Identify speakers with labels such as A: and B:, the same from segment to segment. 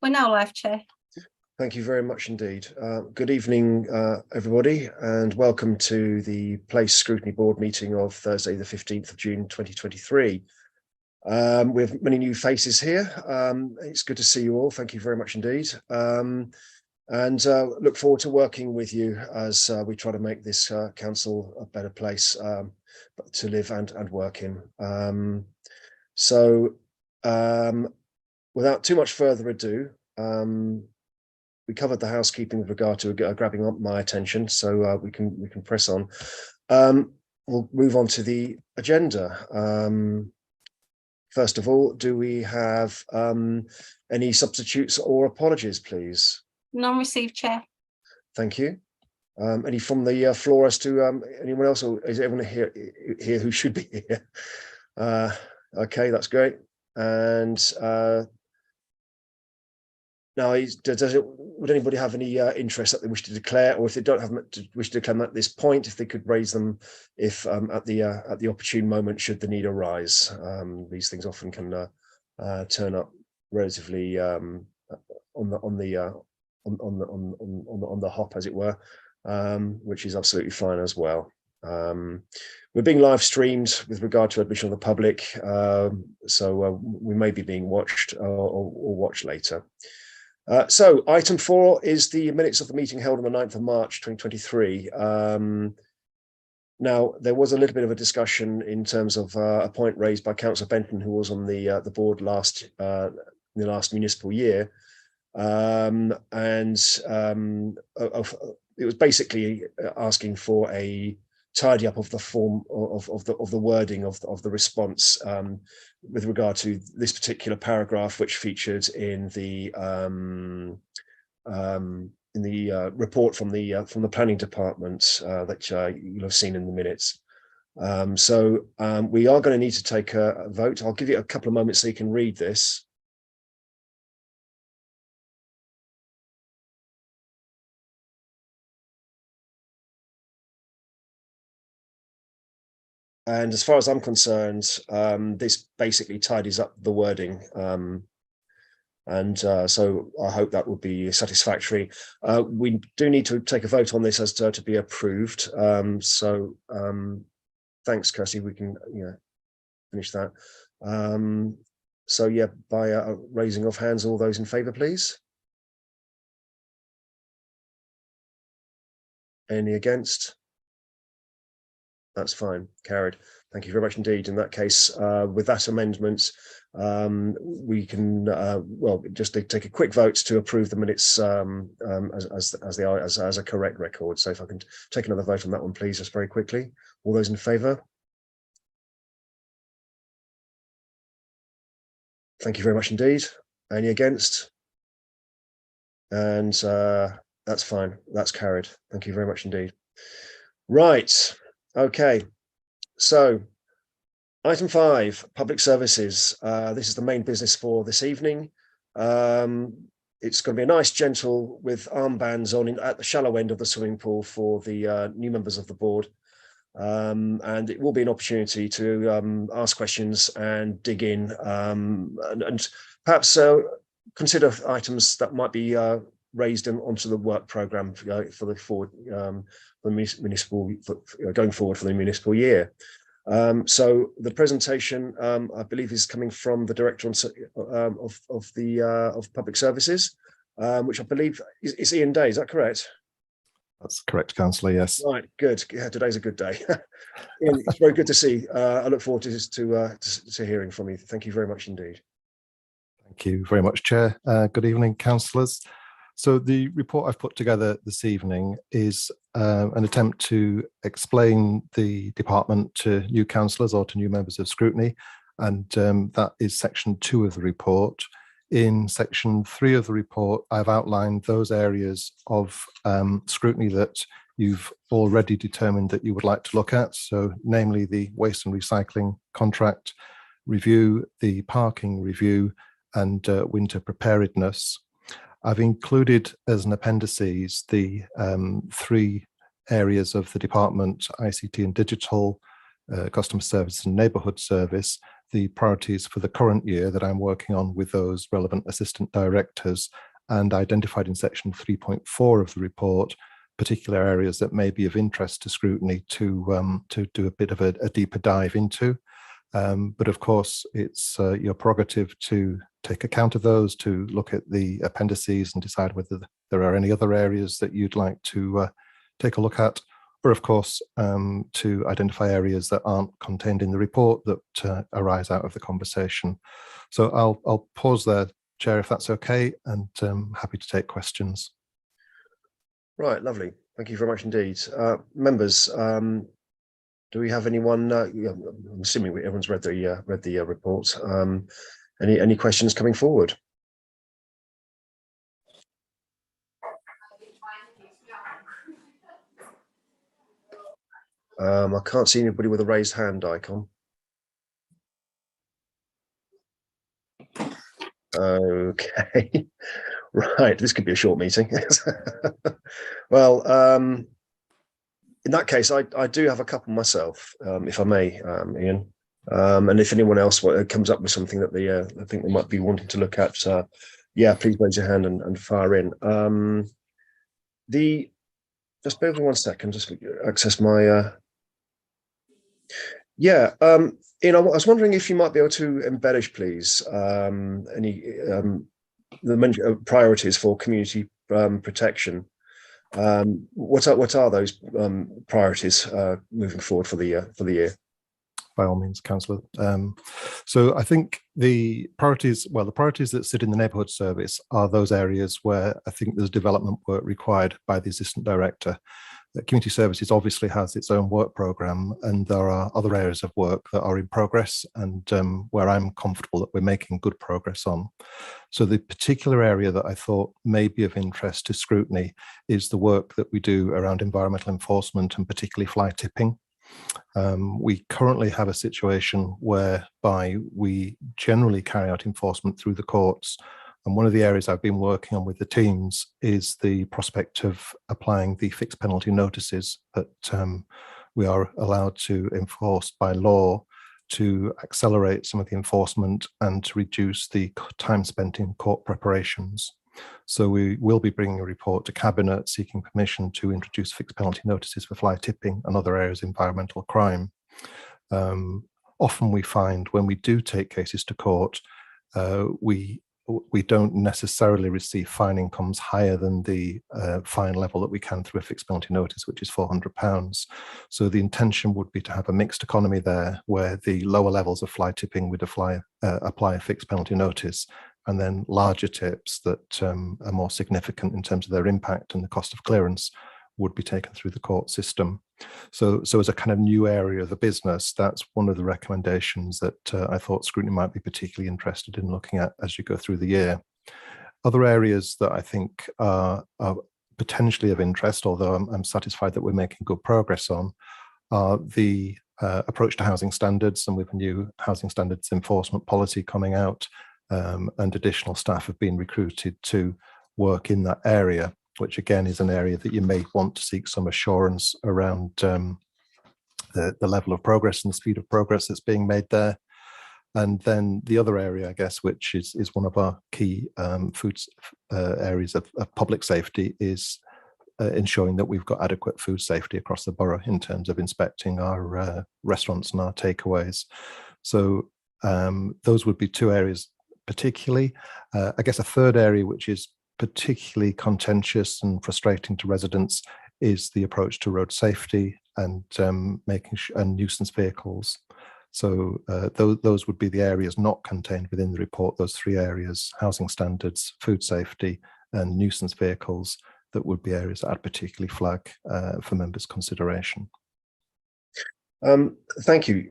A: We're now live, Chair.
B: Thank you very much indeed. Good evening, everybody, and welcome to the Place Scrutiny Board meeting of Thursday, the 15th of June, 2023. We have many new faces here. It's good to see you all. Thank you very much indeed. And look forward to working with you as we try to make this council a better place to live and work in. Without too much further ado, we covered the housekeeping with regard to grabbing up my attention, so we can press on. We'll move on to the agenda. First of all, do we have any substitutes or apologies, please? None
A: received, Chair.
B: Thank you. Any from the floor as to anyone else, or is everyone here who should be here? Okay, that's great. And now, would anybody have any interest that they wish to declare, or if they don't wish to declare them at this point, if they could raise them if at the opportune moment should the need arise? These things often can turn up relatively on the hop, as it were, which is absolutely fine as well. We're being live streamed with regard to admission of the public, so we may be being watched or watched later. So item 4 is the minutes of the meeting held on the 9th of March 2023. Now, there was a little bit of a discussion in terms of a point raised by Councillor Benton, who was on the board in the last municipal year, it was basically asking for a tidy up of the form of the wording of the response with regard to this particular paragraph, which featured in the report from the planning department that you'll have seen in the minutes. We are going to need to take a vote. I'll give you a couple of moments so you can read this. And as far as I'm concerned, this basically tidies up the wording. So I hope that will be satisfactory. We do need to take a vote on this as to be approved. Thanks, Kirsty. We can finish that. So yeah, by raising of hands, all those in favour, please. Any against? That's fine, carried. Thank you very much indeed. In that case, with that amendment, we can well just take a quick vote to approve the minutes as they are as a correct record. So if I can take another vote on that one, please, just very quickly. All those in favour? Thank you very much indeed. Any against? And that's fine. That's carried. Thank you very much indeed. Right. Okay, so item 5, public services. This is the main business for this evening. It's going to be a nice, gentle, with armbands on at the shallow end of the swimming pool for the new members of the board. And it will be an opportunity to ask questions and dig in and perhaps consider items that might be raised onto the work programme for the forward going forward for the municipal year. So the presentation, I believe, is coming from the Director of Public Services, which I believe is Ian Day. Is that correct?
C: That's correct, Councillor, yes.
B: Right, good. Yeah, today's a good day. Ian, it's very good to see. I look forward to hearing from you. Thank you very much indeed.
C: Thank you very much, Chair. Good evening, councillors. So the report I've put together this evening is an attempt to explain the department to new councillors or to new members of Scrutiny, and that is section 2 of the report. In section 3 of the report, I've outlined those areas of scrutiny that you've already determined that you would like to look at, so namely the waste and recycling contract review, the parking review, and winter preparedness. I've included as an appendices the 3 areas of the department: ICT and digital, customer service and neighbourhood service, the priorities for the current year that I'm working on with those relevant assistant directors, and identified in section 3.4 of the report particular areas that may be of interest to scrutiny to do a bit of a deeper dive into. But of course, it's your prerogative to take account of those, to look at the appendices and decide whether there are any other areas that you'd like to take a look at, or of course, to identify areas that aren't contained in the report that arise out of the conversation. So I'll pause there, Chair, if that's okay, and happy to take questions.
B: Right, lovely. Thank you very much indeed. Members, do we have anyone? I'm assuming everyone's read the report. Any questions coming forward? I can't see anybody with a raised hand icon. Okay, right. This could be a short meeting. Well, in that case, I do have a couple myself, if I may, Ian. And if anyone else comes up with something that they I think they might be wanting to look at, yeah, please raise your hand and fire in. Just bear with me 1 second, just access my. Yeah, Ian, I was wondering if you might be able to embellish, please, any the priorities for community protection. What are those priorities moving forward for the year?
C: By all means, Councillor. So I think the priorities that sit in the neighbourhood service are those areas where I think there's development work required by the assistant director. Community services obviously has its own work programme, and there are other areas of work that are in progress and where I'm comfortable that we're making good progress on. So the particular area that I thought may be of interest to scrutiny is the work that we do around environmental enforcement, and particularly fly tipping. We currently have a situation whereby we generally carry out enforcement through the courts. And one of the areas I've been working on with the teams is the prospect of applying the fixed penalty notices that we are allowed to enforce by law to accelerate some of the enforcement and to reduce the time spent in court preparations. So we will be bringing a report to Cabinet seeking permission to introduce fixed penalty notices for fly tipping and other areas of environmental crime. Often we find when we do take cases to court, we don't necessarily receive fine incomes higher than the fine level that we can through a fixed penalty notice, which is £400. So the intention would be to have a mixed economy there, where the lower levels of fly tipping would apply a fixed penalty notice, and then larger tips that are more significant in terms of their impact and the cost of clearance would be taken through the court system. So as a kind of new area of the business, that's one of the recommendations that I thought scrutiny might be particularly interested in looking at as you go through the year. Other areas that I think are potentially of interest, although I'm satisfied that we're making good progress on, are the approach to housing standards, and with a new housing standards enforcement policy coming out, and additional staff have been recruited to work in that area, which again is an area that you may want to seek some assurance around the level of progress and the speed of progress that's being made there. And then the other area, I guess, which is one of our key areas of public safety, is ensuring that we've got adequate food safety across the borough in terms of inspecting our restaurants and our takeaways. So those would be two areas particularly. I guess a third area which is particularly contentious and frustrating to residents is the approach to road safety and and nuisance vehicles. So those would be the areas not contained within the report, those three areas: housing standards, food safety, and nuisance vehicles, that would be areas that I'd particularly flag for members' consideration.
B: Thank you.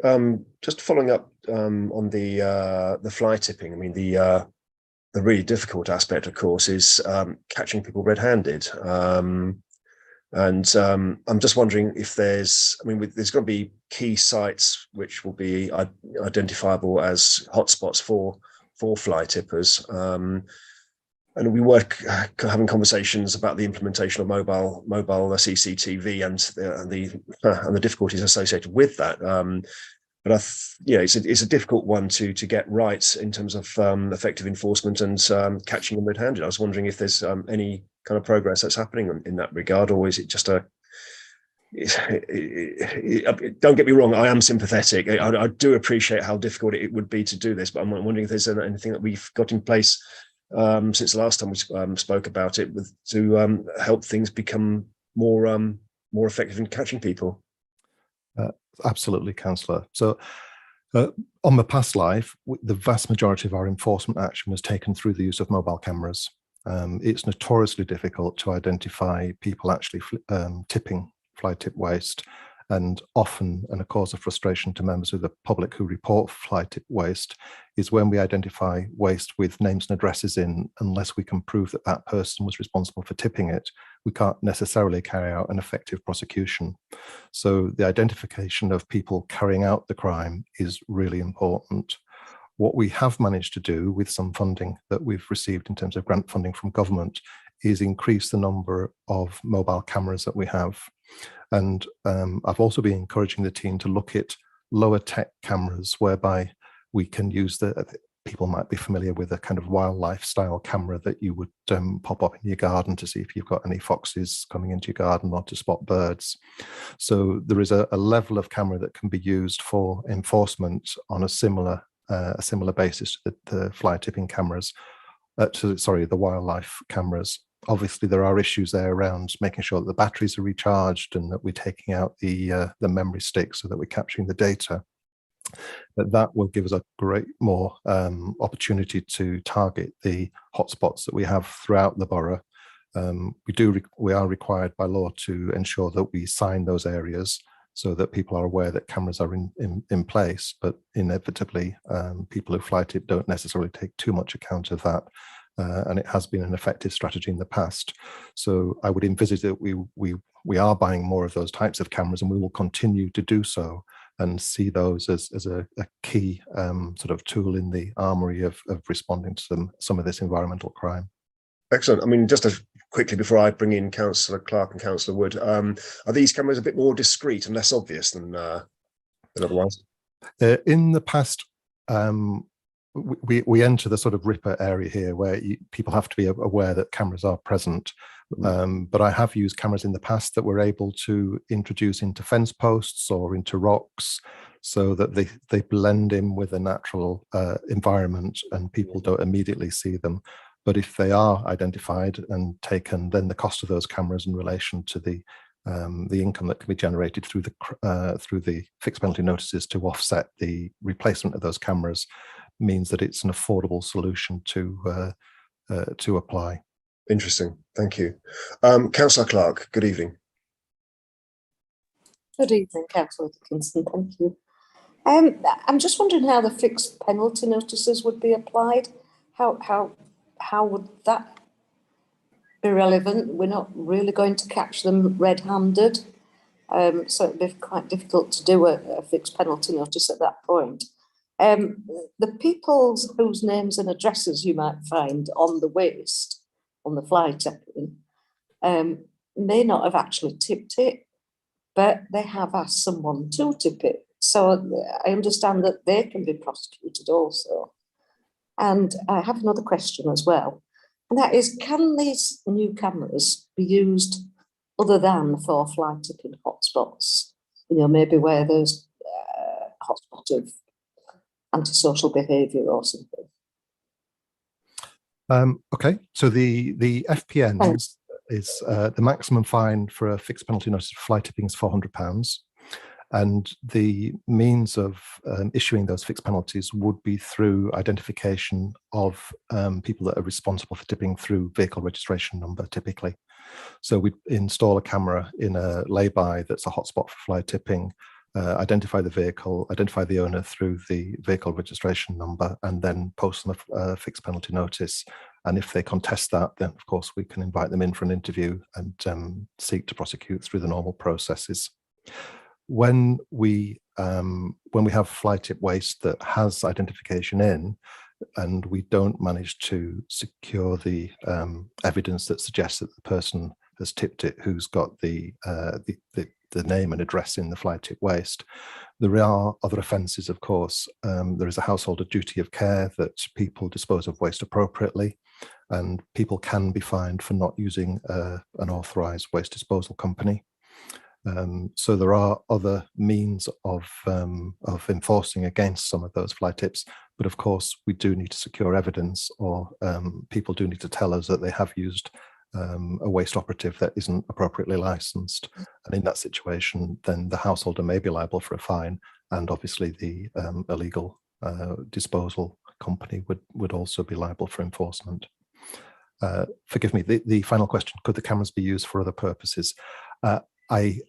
B: Just following up on the fly tipping, I mean, the really difficult aspect, of course, is catching people red-handed. And I'm just wondering if there's going to be key sites which will be identifiable as hotspots for fly tippers. And we were having conversations about the implementation of mobile CCTV and the difficulties associated with that. but it's a difficult one to get right in terms of effective enforcement and catching them red-handed. I was wondering if there's any kind of progress that's happening in that regard, or is it just a don't get me wrong, I am sympathetic. I do appreciate how difficult it would be to do this, but I'm wondering if there's anything that we've got in place since the last time we spoke about it to help things become more effective in catching people.
C: Absolutely, Councillor. So on the past life, the vast majority of our enforcement action was taken through the use of mobile cameras. It's notoriously difficult to identify people actually tipping fly tip waste, and often, and a cause of frustration to members of the public who report fly tip waste, is when we identify waste with names and addresses in, unless we can prove that that person was responsible for tipping it, we can't necessarily carry out an effective prosecution. So the identification of people carrying out the crime is really important. What we have managed to do with some funding that we've received in terms of grant funding from government is increase the number of mobile cameras that we have. And I've also been encouraging the team to look at lower tech cameras, whereby we can use people might be familiar with a kind of wildlife style camera that you would pop up in your garden to see if you've got any foxes coming into your garden or to spot birds. So there is a level of camera that can be used for enforcement on a similar basis to the fly tipping cameras, the wildlife cameras. Obviously, there are issues there around making sure that the batteries are recharged and that we're taking out the memory stick so that we're capturing the data. But that will give us a great more opportunity to target the hotspots that we have throughout the borough. We are required by law to ensure that we sign those areas so that people are aware that cameras are in place, but inevitably people who fly tip don't necessarily take too much account of that. And it has been an effective strategy in the past. So I would envisage that we are buying more of those types of cameras, and we will continue to do so and see those as a key sort of tool in the armory of responding to some of this environmental crime.
B: Excellent. I mean, just quickly before I bring in Councillor Clark and Councillor Wood, are these cameras a bit more discreet and less obvious than otherwise?
C: In the past, we enter the sort of Ripper area here where people have to be aware that cameras are present. But I have used cameras in the past that were able to introduce into fence posts or into rocks so that they blend in with a natural environment and people don't immediately see them. But if they are identified and taken, then the cost of those cameras in relation to the income that can be generated through the fixed penalty notices to offset the replacement of those cameras means that it's an affordable solution to apply.
B: Interesting. Thank you. Councillor Clark, good evening.
A: Good evening, Councillor Dickinson. Thank you. I'm just wondering how the fixed penalty notices would be applied. How would that be relevant? We're not really going to catch them red-handed, so it'd be quite difficult to do a fixed penalty notice at that point. The people whose names and addresses you might find on the waste, on the fly tipping, may not have actually tipped it, but they have asked someone to tip it. So I understand that they can be prosecuted also. And I have another question as well, and that is, can these new cameras be used other than for fly tipping hotspots? You know, maybe where there's a hotspot of antisocial behaviour or something.
C: Okay, so the FPN is the maximum fine for a fixed penalty notice of fly tipping is £400, and the means of issuing those fixed penalties would be through identification of people that are responsible for tipping through vehicle registration number, typically. So we install a camera in a lay-by that's a hotspot for fly tipping, identify the vehicle, identify the owner through the vehicle registration number, and then post them a fixed penalty notice. And if they contest that, then of course we can invite them in for an interview and seek to prosecute through the normal processes. When we have fly tip waste that has identification in, and we don't manage to secure the evidence that suggests that the person has tipped it, who's got the name and address in the fly tip waste. There are other offences, of course. There is a householder duty of care that people dispose of waste appropriately, and people can be fined for not using an authorised waste disposal company. So there are other means of enforcing against some of those fly tips, but of course we do need to secure evidence, or people do need to tell us that they have used a waste operative that isn't appropriately licensed. And in that situation, then the householder may be liable for a fine, and obviously the illegal disposal company would also be liable for enforcement. Forgive me, the final question, could the cameras be used for other purposes? I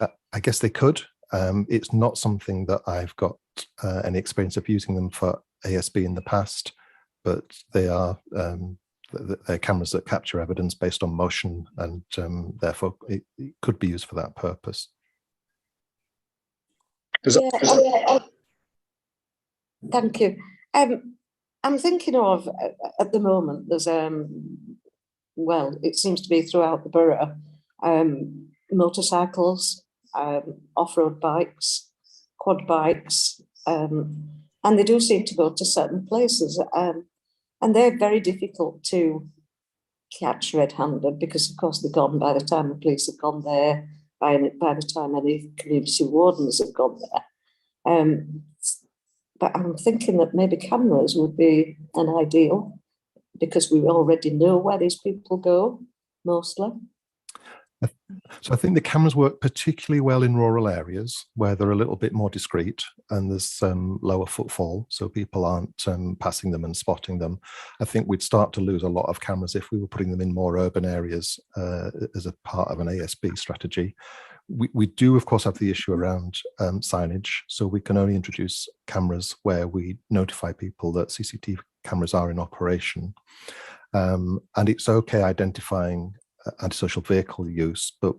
C: guess they could. It's not something that I've got any experience of using them for ASB in the past, but they are they're cameras that capture evidence based on motion, and therefore it could be used for that purpose.
A: Thank you. I'm thinking of, at the moment, there's well, it seems to be throughout the borough, motorcycles, off-road bikes, quad bikes, and they do seem to go to certain places, and they're very difficult to catch red-handed, because of course they're gone by the time the police have gone there, by the time any community wardens have gone there. But I'm thinking that maybe cameras would be an ideal, because we already know where these people go, mostly.
C: So I think the cameras work particularly well in rural areas where they're a little bit more discreet and there's lower footfall, so people aren't passing them and spotting them. I think we'd start to lose a lot of cameras if we were putting them in more urban areas as a part of an ASB strategy. We do, of course, have the issue around signage, so we can only introduce cameras where we notify people that CCTV cameras are in operation. And it's okay identifying antisocial vehicle use, but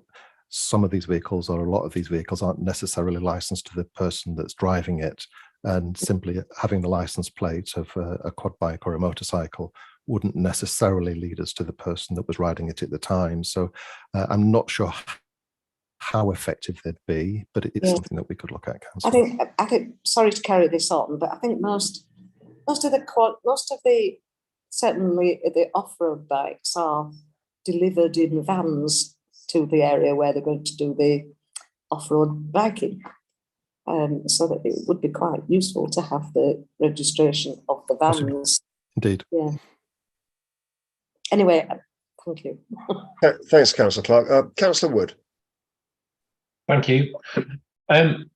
C: some of these vehicles, or a lot of these vehicles, aren't necessarily licensed to the person that's driving it, and simply having the license plate of a quad bike or a motorcycle wouldn't necessarily lead us to the person that was riding it at the time. So I'm not sure how effective they'd be, but it's something that we could look at, Councillor.
A: I think sorry to carry this on, but I think most of the certainly the off-road bikes are delivered in vans to the area where they're going to do the off-road biking, so that it would be quite useful to have the registration of the vans.
C: Indeed.
A: Yeah. Anyway, thank you.
B: Thanks, Councillor Clark. Councillor Wood.
D: Thank you. I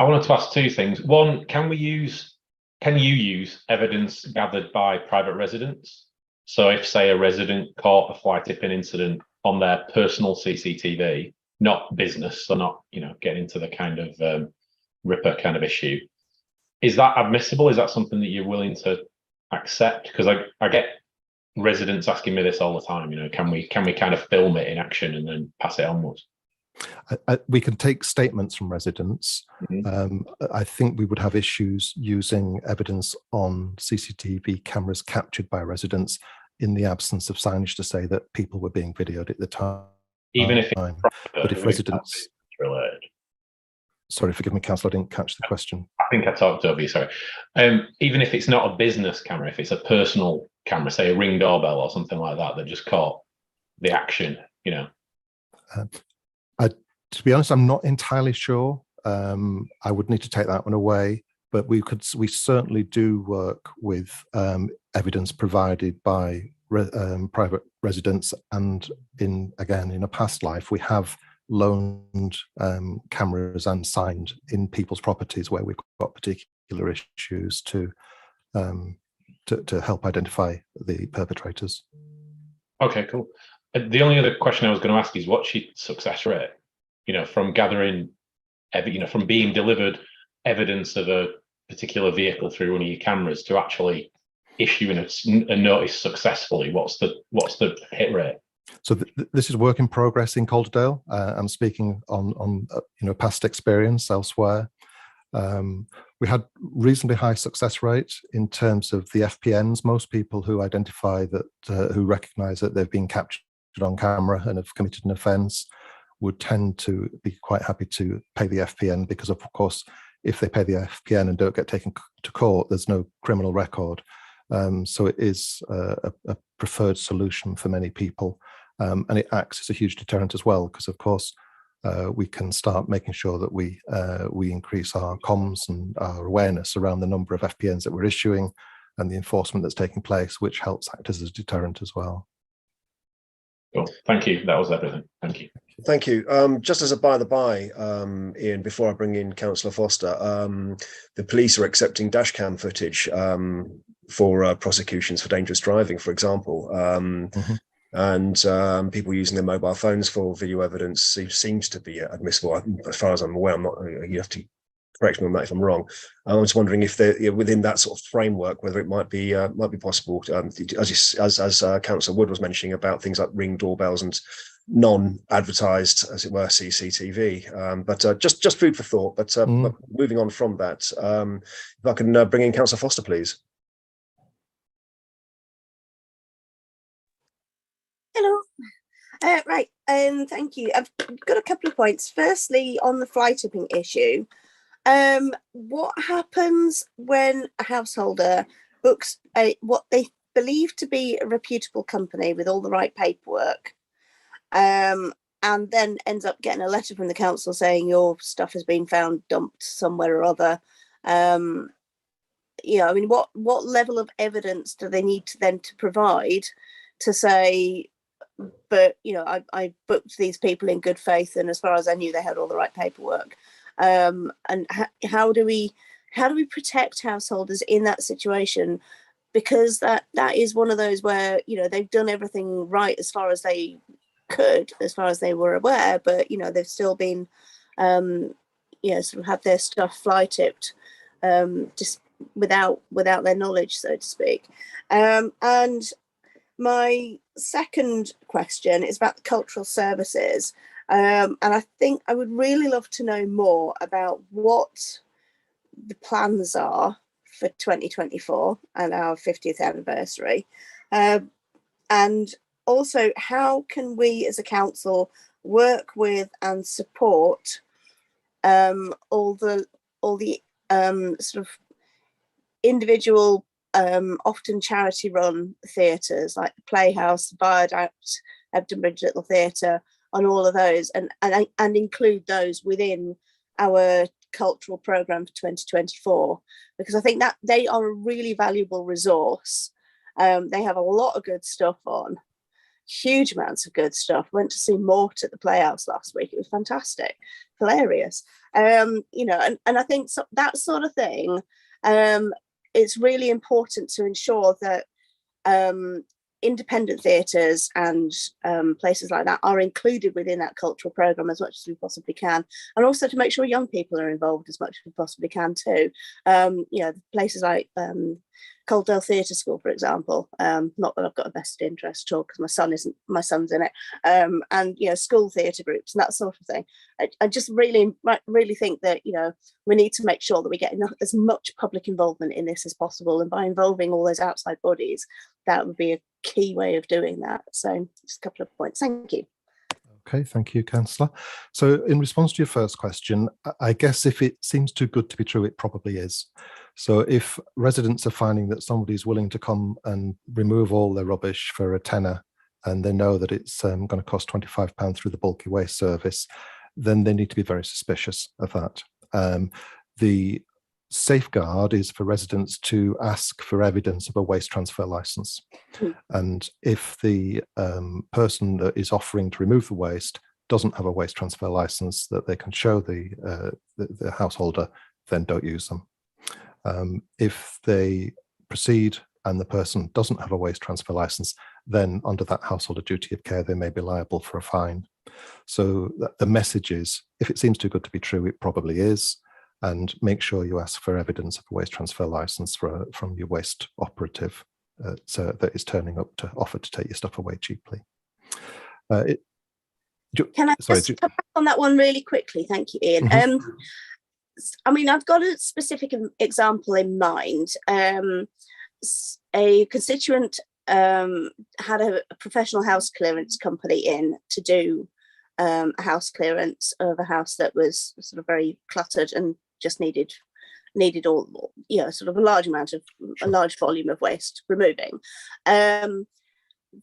D: wanted to ask two things. One, can you use evidence gathered by private residents? So if, say, a resident caught a fly tipping incident on their personal CCTV, not business, so not, getting into the kind of ripper kind of issue, is that admissible? Is that something that you're willing to accept? Because I get residents asking me this all the time, can we kind of film it in action and then pass it onwards?
C: We can take statements from residents. I think we would have issues using evidence on CCTV cameras captured by residents in the absence of signage to say that people were being videoed at the time.
D: Even if it's private,
C: but if residents
D: related.
C: Sorry, forgive me, Councillor, I didn't catch the question.
D: I think I talked over you, sorry. Even if it's not a business camera, if it's a personal camera, say a Ring doorbell or something like that just caught the action,
C: to be honest, I'm not entirely sure. I would need to take that one away, but we certainly do work with evidence provided by private residents, and in a past life we have loaned cameras and signed in people's properties where we've got particular issues to help identify the perpetrators.
D: Okay, cool. The only other question I was going to ask is, what's your success rate? From gathering, from being delivered evidence of a particular vehicle through one of your cameras to actually issuing a notice successfully. What's the hit rate?
C: So this is work in progress in Calderdale. I'm speaking on past experience elsewhere. We had reasonably high success rate in terms of the FPNs. Most people who identify that, who recognise that they've been captured on camera and have committed an offence, would tend to be quite happy to pay the FPN because, of course, if they pay the FPN and don't get taken to court, there's no criminal record. So it is a preferred solution for many people. And it acts as a huge deterrent as well, because, of course, we can start making sure that we increase our comms and our awareness around the number of FPNs that we're issuing and the enforcement that's taking place, which helps act as a deterrent as well.
D: Cool. Thank you. That was everything. Thank you.
B: Thank you. Just as a by the by, Ian, before I bring in Councillor Foster, the police are accepting dashcam footage for prosecutions for dangerous driving, for example. And people using their mobile phones for video evidence seems to be admissible. As far as I'm aware, I'm not. You have to correct me on that if I'm wrong. I was wondering if they're within that sort of framework, whether it might be possible, as Councillor Wood was mentioning about things like Ring doorbells and non-advertised, as it were, CCTV. But just food for thought. But moving on from that, if I can bring in Councillor Foster, please.
E: Hello. Right, thank you. I've got a couple of points. Firstly, on the fly tipping issue, what happens when a householder books what they believe to be a reputable company with all the right paperwork, and then ends up getting a letter from the council saying your stuff has been found dumped somewhere or other? You know, I mean, what level of evidence do they need to then to provide to say, but you know, I booked these people in good faith, and as far as I knew, they had all the right paperwork. And how do we protect householders in that situation? Because that is one of those where, you know, they've done everything right as far as they could, as far as they were aware, but you know, they've still been, you know, sort of had their stuff fly tipped, just without their knowledge, so to speak. And my second question is about the cultural services. And I think I would really love to know more about what the plans are for 2024 and our 50th anniversary. And also, how can we as a council work with and support all the sort of individual, often charity-run theatres like the Playhouse, Viaduct, Ebden Bridge Little Theatre, on all of those, and include those within our cultural programme for 2024, because I think that they are a really valuable resource. They have a lot of good stuff on, huge amounts of good stuff. Went to see Mort at the Playhouse last week. It was fantastic, hilarious. You know, and I think that sort of thing, it's really important to ensure that independent theatres and places like that are included within that cultural programme as much as we possibly can, and also to make sure young people are involved as much as we possibly can too. You know, places like Calderdale Theatre School, for example, not that I've got a vested interest at all because my son's in it, and you know, school theatre groups and that sort of thing. I just really think that, you know, we need to make sure that we get as much public involvement in this as possible, and by involving all those outside bodies, that would be a key way of doing that. So just a couple of points. Thank you.
C: Okay, thank you, Councillor. So in response to your first question, I guess if it seems too good to be true, it probably is. So if residents are finding that somebody's willing to come and remove all their rubbish for a tenner, and they know that it's going to cost £25 through the bulky waste service, then they need to be very suspicious of that. The safeguard is for residents to ask for evidence of a waste transfer licence. And if the person that is offering to remove the waste doesn't have a waste transfer licence that they can show the householder, then don't use them. If they proceed and the person doesn't have a waste transfer licence, then under that householder duty of care, they may be liable for a fine. So the message is, if it seems too good to be true, it probably is. And make sure you ask for evidence of a waste transfer licence from your waste operative that is turning up to offer to take your stuff away cheaply.
E: Can I just come back on that one really quickly? Thank you, Ian. I mean, I've got a specific example in mind. A constituent had a professional house clearance company in to do a house clearance of a house that was sort of very cluttered and just needed all, sort of a large volume of waste removing.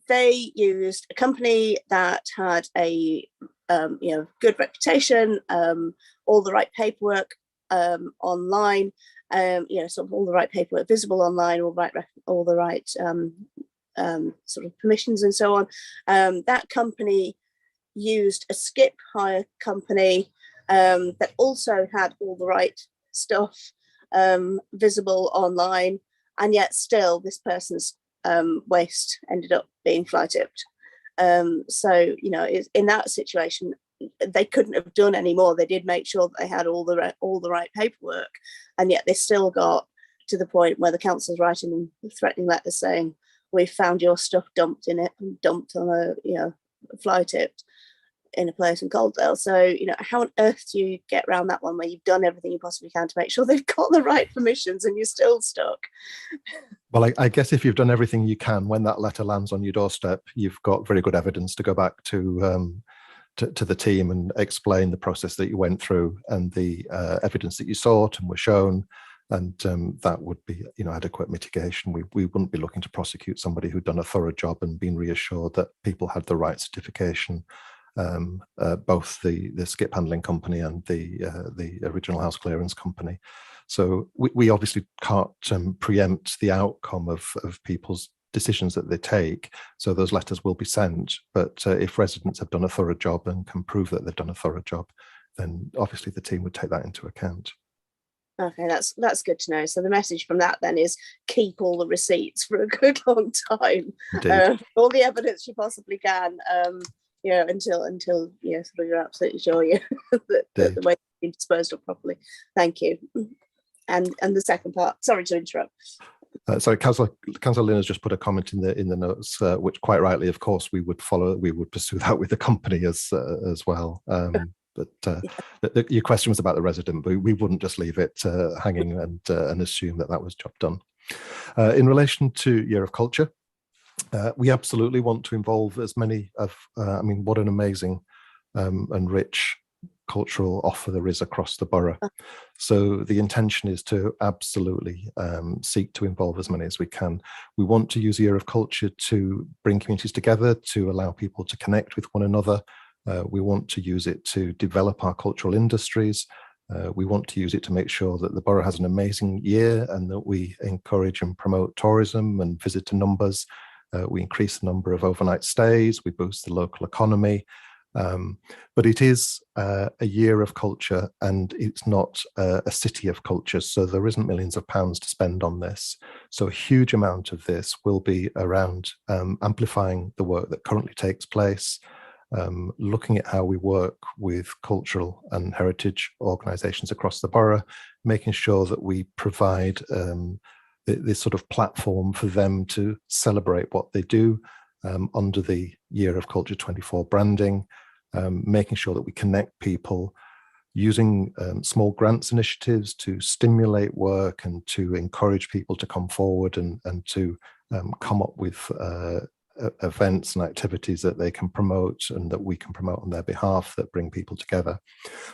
E: They used a company that had a good reputation, all the right paperwork online, sort of all the right paperwork visible online, all the right sort of permissions and so on. That company used a skip hire company that also had all the right stuff visible online, and yet still this person's waste ended up being fly tipped. So in that situation, they couldn't have done any more. They did make sure that they had all the right paperwork, and yet they still got to the point where the council's writing threatening letters saying, "We've found your stuff dumped on a fly tipped in a place in Calderdale." So how on earth do you get around that one where you've done everything you possibly can to make sure they've got the right permissions and you're still stuck?
C: Well, I guess if you've done everything you can, when that letter lands on your doorstep, you've got very good evidence to go back to the team and explain the process that you went through and the evidence that you sought and were shown, and that would be adequate mitigation. We wouldn't be looking to prosecute somebody who'd done a thorough job and been reassured that people had the right certification, both the skip handling company and the original house clearance company. So we obviously can't preempt the outcome of people's decisions that they take. So those letters will be sent. But if residents have done a thorough job and can prove that they've done a thorough job, then obviously the team would take that into account.
E: Okay, that's good to know. So the message from that then is keep all the receipts for a good long time, all the evidence you possibly can, until sort of you're absolutely sure that the way it's been disposed of properly. Thank you. And the second part, sorry to interrupt.
C: Sorry, Councillor Lynn has just put a comment in the notes, which quite rightly, of course, we would pursue that with the company as well. But your question was about the resident, but we wouldn't just leave it hanging and assume that was job done. In relation to Year of Culture, we absolutely want to involve as many of, what an amazing and rich cultural offer there is across the borough. So the intention is to absolutely seek to involve as many as we can. We want to use Year of Culture to bring communities together, to allow people to connect with one another. We want to use it to develop our cultural industries. We want to use it to make sure that the borough has an amazing year and that we encourage and promote tourism and visitor numbers. We increase the number of overnight stays, we boost the local economy. But it is a year of culture, and it's not a city of culture, so there isn't millions of pounds to spend on this. So a huge amount of this will be around amplifying the work that currently takes place, looking at how we work with cultural and heritage organisations across the borough, making sure that we provide this sort of platform for them to celebrate what they do under the Year of Culture 24 branding, making sure that we connect people, using small grants initiatives to stimulate work and to encourage people to come forward and to come up with events and activities that they can promote and that we can promote on their behalf that bring people together.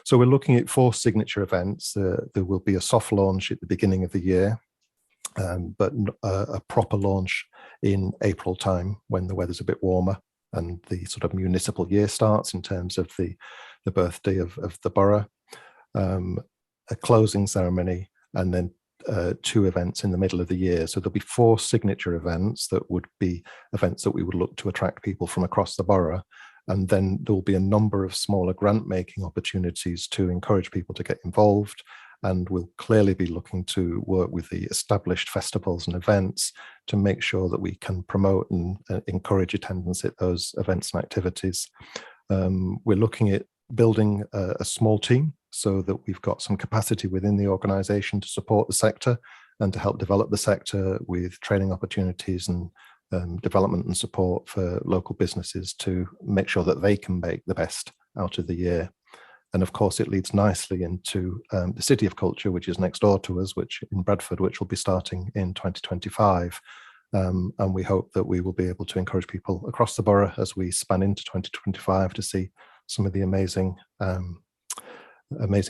C: So we're looking at 4 signature events. There will be a soft launch at the beginning of the year, but a proper launch in April time when the weather's a bit warmer and the sort of municipal year starts in terms of the birthday of the borough, a closing ceremony, and then 2 events in the middle of the year. So there'll be 4 signature events that would be events that we would look to attract people from across the borough. And then there will be a number of smaller grant making opportunities to encourage people to get involved. And we'll clearly be looking to work with the established festivals and events to make sure that we can promote and encourage attendance at those events and activities. We're looking at building a small team so that we've got some capacity within the organisation to support the sector and to help develop the sector with training opportunities and development and support for local businesses to make sure that they can make the best out of the year. And of course, it leads nicely into the City of Culture, which is next door to us, which in Bradford, which will be starting in 2025. And we hope that we will be able to encourage people across the borough as we span into 2025 to see some of the amazing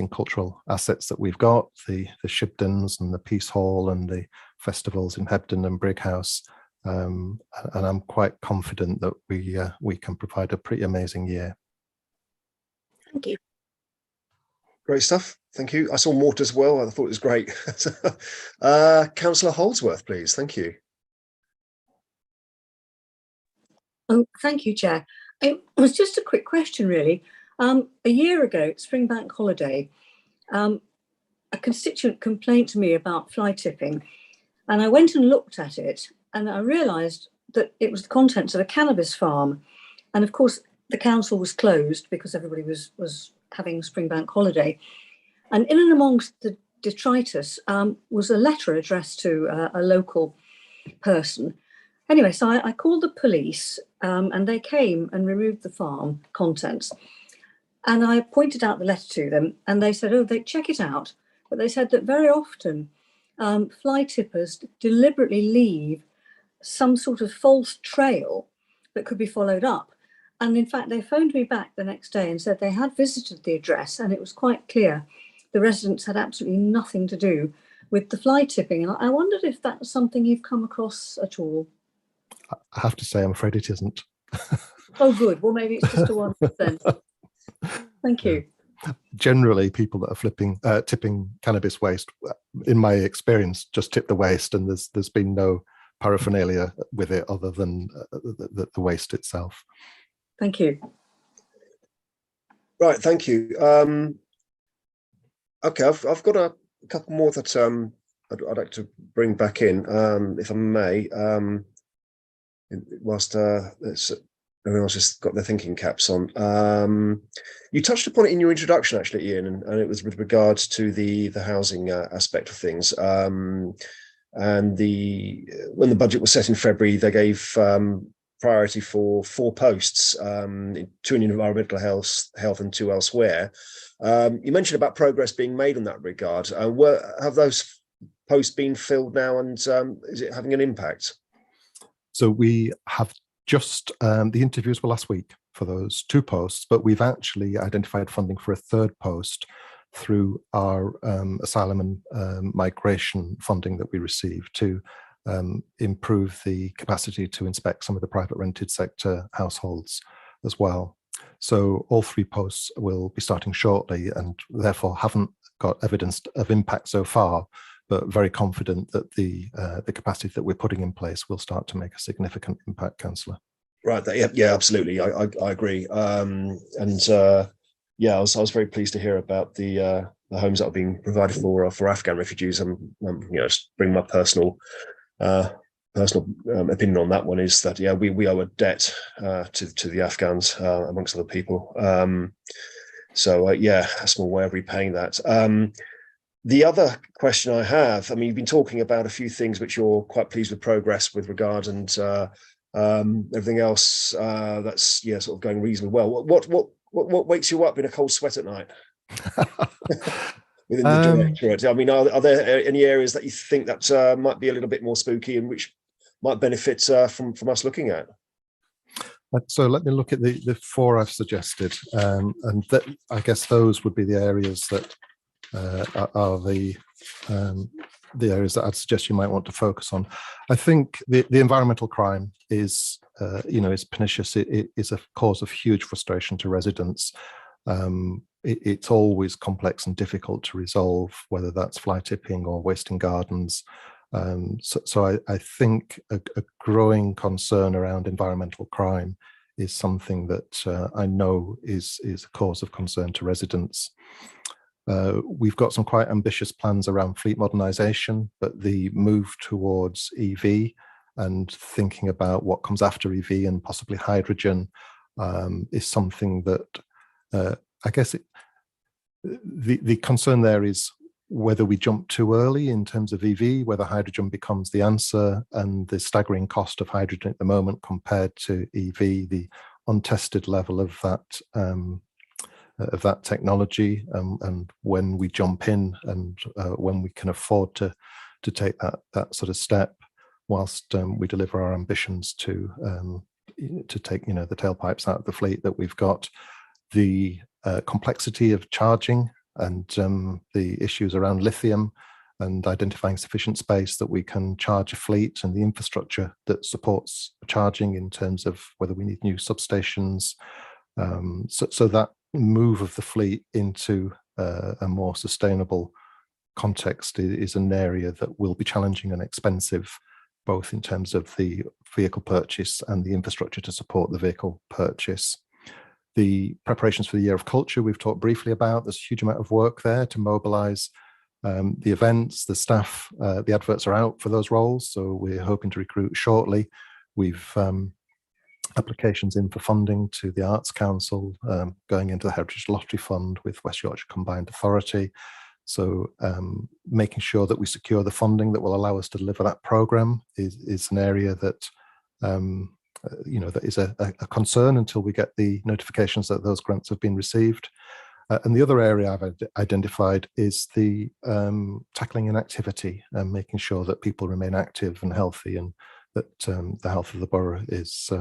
C: cultural assets that we've got, the Shibdens and the Peace Hall and the festivals in Hebden and Brighouse. And I'm quite confident that we can provide a pretty amazing year.
E: Thank you.
B: Great stuff. Thank you. I saw Mort as well. I thought it was great. Councillor Holdsworth, please. Thank you.
F: Thank you, Chair. It was just a quick question, really. A year ago, at Spring Bank Holiday, a constituent complained to me about fly tipping, and I went and looked at it, and I realised that it was the contents of a cannabis farm. And of course, the council was closed because everybody was having Spring Bank Holiday. And in and amongst the detritus was a letter addressed to a local person. Anyway, so I called the police and they came and removed the farm contents. And I pointed out the letter to them and they said, oh, they'd check it out. But they said that very often fly tippers deliberately leave some sort of false trail that could be followed up. And in fact, they phoned me back the next day and said they had visited the address and it was quite clear the residents had absolutely nothing to do with the fly tipping. And I wondered if that's something you've come across at all.
C: I have to say, I'm afraid it isn't.
F: Oh, good. Well, maybe it's just a one then. Thank you.
C: Generally, people that are tipping cannabis waste, in my experience, just tip the waste, and there's been no paraphernalia with it other than the waste itself.
F: Thank you.
B: Right, thank you. Okay, I've got a couple more that I'd like to bring back in, if I may. Whilst everyone else has got their thinking caps on. You touched upon it in your introduction, actually, Ian, and it was with regards to the housing aspect of things. And when the budget was set in February, they gave priority for 4 posts, 2 in environmental health and 2 elsewhere. You mentioned about progress being made in that regard. Have those posts been filled now, and is it having an impact?
C: So we have just, the interviews were last week for those 2 posts, but we've actually identified funding for a 3rd post through our asylum and migration funding that we received to improve the capacity to inspect some of the private rented sector households as well. So all 3 posts will be starting shortly and therefore haven't got evidence of impact so far, but very confident that the capacity that we're putting in place will start to make a significant impact, Councillor.
B: Right. Yeah, absolutely. I agree. Yeah, I was very pleased to hear about the homes that are being provided for Afghan refugees. Just bring my personal opinion on that one is that, yeah, we owe a debt to the Afghans amongst other people. Yeah, a small way of repaying that. The other question I have, you've been talking about a few things which you're quite pleased with progress with regard, and everything else that's sort of going reasonably well. What wakes you up in a cold sweat at night within the directorate? Are there any areas that you think that might be a little bit more spooky and which might benefit from us looking at?
C: So let me look at the 4 I've suggested, and I guess those would be the areas that are the areas that I'd suggest you might want to focus on. I think the environmental crime is pernicious. It is a cause of huge frustration to residents. It's always complex and difficult to resolve, whether that's fly tipping or wasting gardens. So I think a growing concern around environmental crime is something that I know is a cause of concern to residents. We've got some quite ambitious plans around fleet modernisation, but the move towards EV and thinking about what comes after EV and possibly hydrogen is something that I guess the concern there is whether we jump too early in terms of EV, whether hydrogen becomes the answer, and the staggering cost of hydrogen at the moment compared to EV, the untested level of that technology, and when we jump in and when we can afford to take that sort of step whilst we deliver our ambitions to take the tailpipes out of the fleet that we've got. the complexity of charging and the issues around lithium, and identifying sufficient space that we can charge a fleet, and the infrastructure that supports charging in terms of whether we need new substations. So that move of the fleet into a more sustainable context is an area that will be challenging and expensive, both in terms of the vehicle purchase and the infrastructure to support the vehicle purchase. The preparations for the Year of Culture we've talked briefly about. There's a huge amount of work there to mobilise the events, the staff. The adverts are out for those roles, so we're hoping to recruit shortly. We've applications in for funding to the Arts Council, going into the Heritage Lottery Fund with West Yorkshire Combined Authority. So making sure that we secure the funding that will allow us to deliver that programme is an area that that is a concern until we get the notifications that those grants have been received. And the other area I've identified is the tackling inactivity and making sure that people remain active and healthy, and that the health of the borough is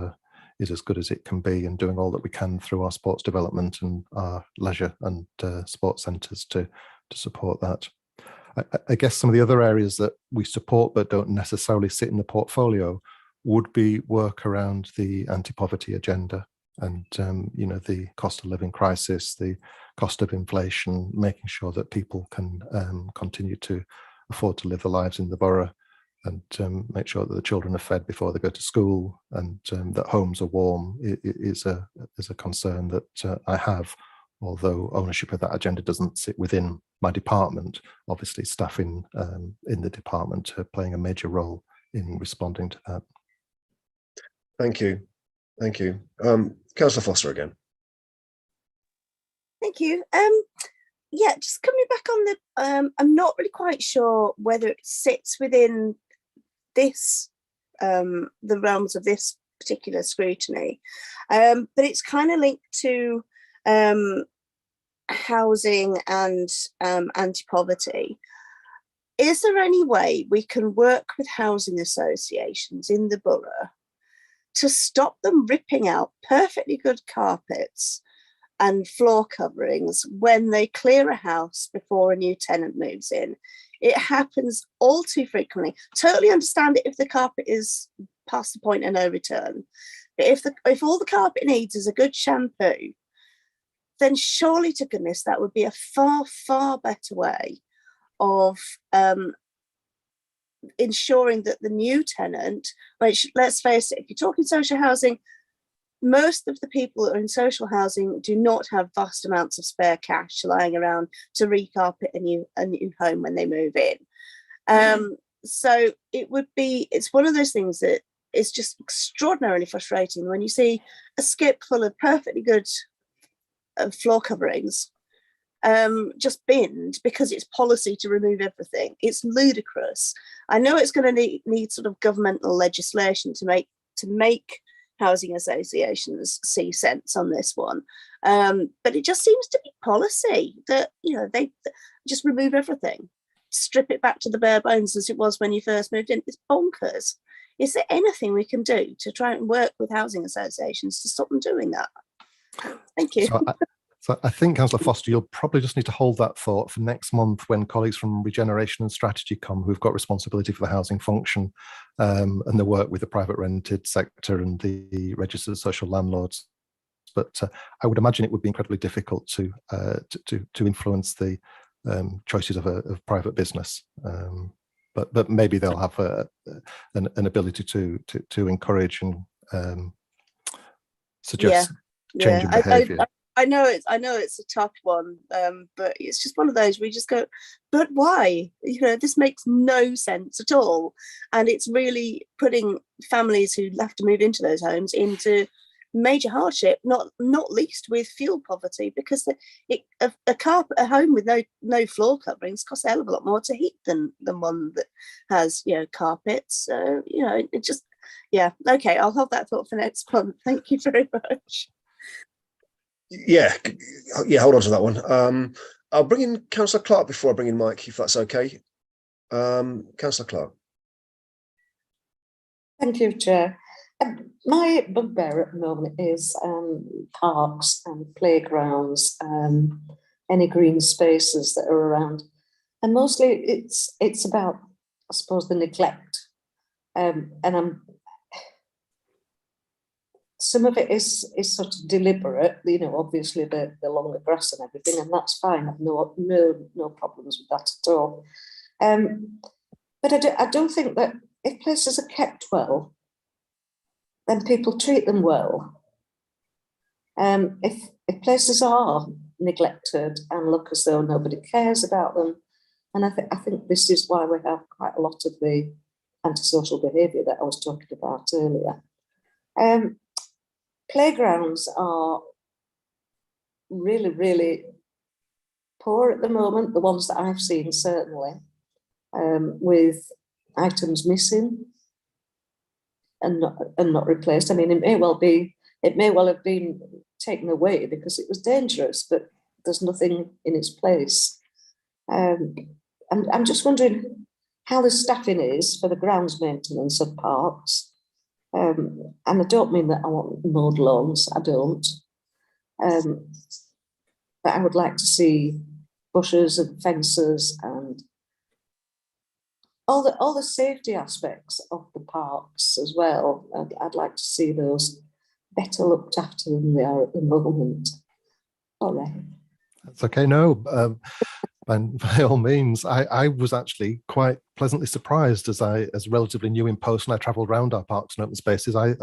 C: as good as it can be, and doing all that we can through our sports development and our leisure and sports centres to support that. I guess some of the other areas that we support but don't necessarily sit in the portfolio would be work around the anti-poverty agenda, and the cost of living crisis, the cost of inflation, making sure that people can continue to afford to live their lives in the borough, and make sure that the children are fed before they go to school, and that homes are warm is a concern that I have. Although ownership of that agenda doesn't sit within my department, obviously staff in the department are playing a major role in responding to that.
B: Thank you. Thank you. Councillor Foster again.
E: Thank you. Yeah, just coming back on the, I'm not really quite sure whether it sits within this, the realms of this particular scrutiny, but it's kind of linked to housing and anti-poverty. Is there any way we can work with housing associations in the borough to stop them ripping out perfectly good carpets and floor coverings when they clear a house before a new tenant moves in? It happens all too frequently. Totally understand it if the carpet is past the point of no return, but if all the carpet needs is a good shampoo, then surely to goodness that would be a far, far better way of ensuring that the new tenant, which, let's face it, if you're talking social housing, most of the people that are in social housing do not have vast amounts of spare cash lying around to recarpet a new home when they move in. So it's one of those things that is just extraordinarily frustrating when you see a skip full of perfectly good floor coverings just binned because it's policy to remove everything. It's ludicrous. I know it's going to need sort of governmental legislation to make housing associations see sense on this one, but it just seems to be policy that they just remove everything, strip it back to the bare bones as it was when you first moved in. It's bonkers. Is there anything we can do to try and work with housing associations to stop them doing that? Thank you.
C: So I think, Councillor Foster, you'll probably just need to hold that thought for next month when colleagues from Regeneration and Strategy come, who've got responsibility for the housing function, and the work with the private rented sector and the registered social landlords. But I would imagine it would be incredibly difficult to influence the choices of private business. But maybe they'll have an ability to encourage and suggest change in behaviour.
E: I know it's a tough one, but it's just one of those where you just go, but why? This makes no sense at all, and it's really putting families who have to move into those homes into major hardship, not least with fuel poverty, because a home with no floor coverings costs a hell of a lot more to heat than one that has carpets. It just okay. I'll hold that thought for next month. Thank you very much.
B: Yeah, hold on to that one. I'll bring in Councillor Clark before I bring in Mike, if that's okay. Councillor Clark.
A: Thank you, Chair. My bugbear at the moment is parks and playgrounds, any green spaces that are around, and mostly it's about, I suppose, the neglect, and some of it is sort of deliberate, you know, obviously the longer grass and everything, and that's fine. I've no problems with that at all. But I don't think that if places are kept well, then people treat them well. If places are neglected and look as though nobody cares about them, and I think this is why we have quite a lot of the antisocial behaviour that I was talking about earlier. Playgrounds are really, really poor at the moment, the ones that I've seen certainly, with items missing and not replaced. I mean, it may well have been taken away because it was dangerous, but there's nothing in its place. I'm just wondering how the staffing is for the grounds maintenance of parks. And I don't mean that I want mowed lawns, I don't. But I would like to see bushes and fences and all the safety aspects of the parks as well. I'd like to see those better looked after than they are at the moment. All right.
C: That's okay. No, and by all means, I was actually quite pleasantly surprised as relatively new in post, and I travelled around our parks and open spaces. I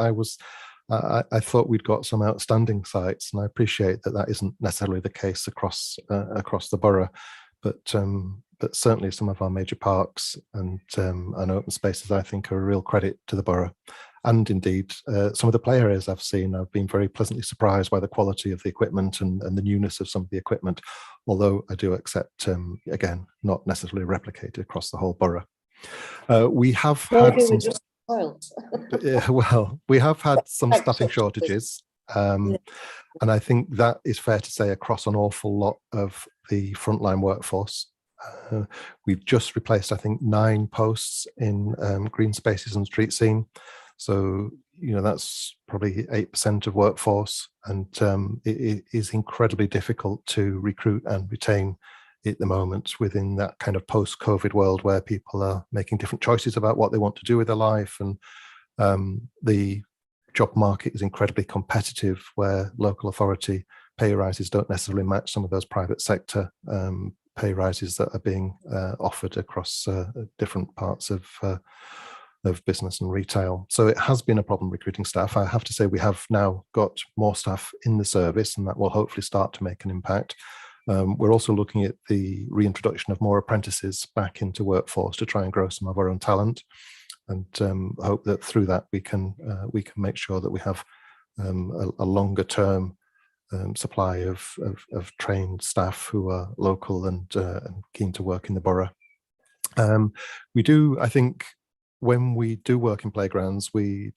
C: thought we'd got some outstanding sites, and I appreciate that isn't necessarily the case across the borough, but certainly some of our major parks and open spaces, I think, are a real credit to the borough. And indeed, some of the play areas I've seen, I've been very pleasantly surprised by the quality of the equipment and the newness of some of the equipment, although I do accept, again, not necessarily replicated across the whole borough. We have had some... Yeah, well, we have had some staffing shortages, and I think that is fair to say across an awful lot of the frontline workforce. We've just replaced, I think, 9 posts in green spaces and street scene. So, you know, that's probably 8% of workforce, and it is incredibly difficult to recruit and retain at the moment within that kind of post-COVID world where people are making different choices about what they want to do with their life, and the job market is incredibly competitive, where local authority pay rises don't necessarily match some of those private sector pay rises that are being offered across different parts of business and retail. So it has been a problem recruiting staff. I have to say we have now got more staff in the service, and that will hopefully start to make an impact. We're also looking at the reintroduction of more apprentices back into workforce to try and grow some of our own talent, and hope that through that we can make sure that we have a longer term supply of trained staff who are local and keen to work in the borough. We do, I think, when we do work in playgrounds, we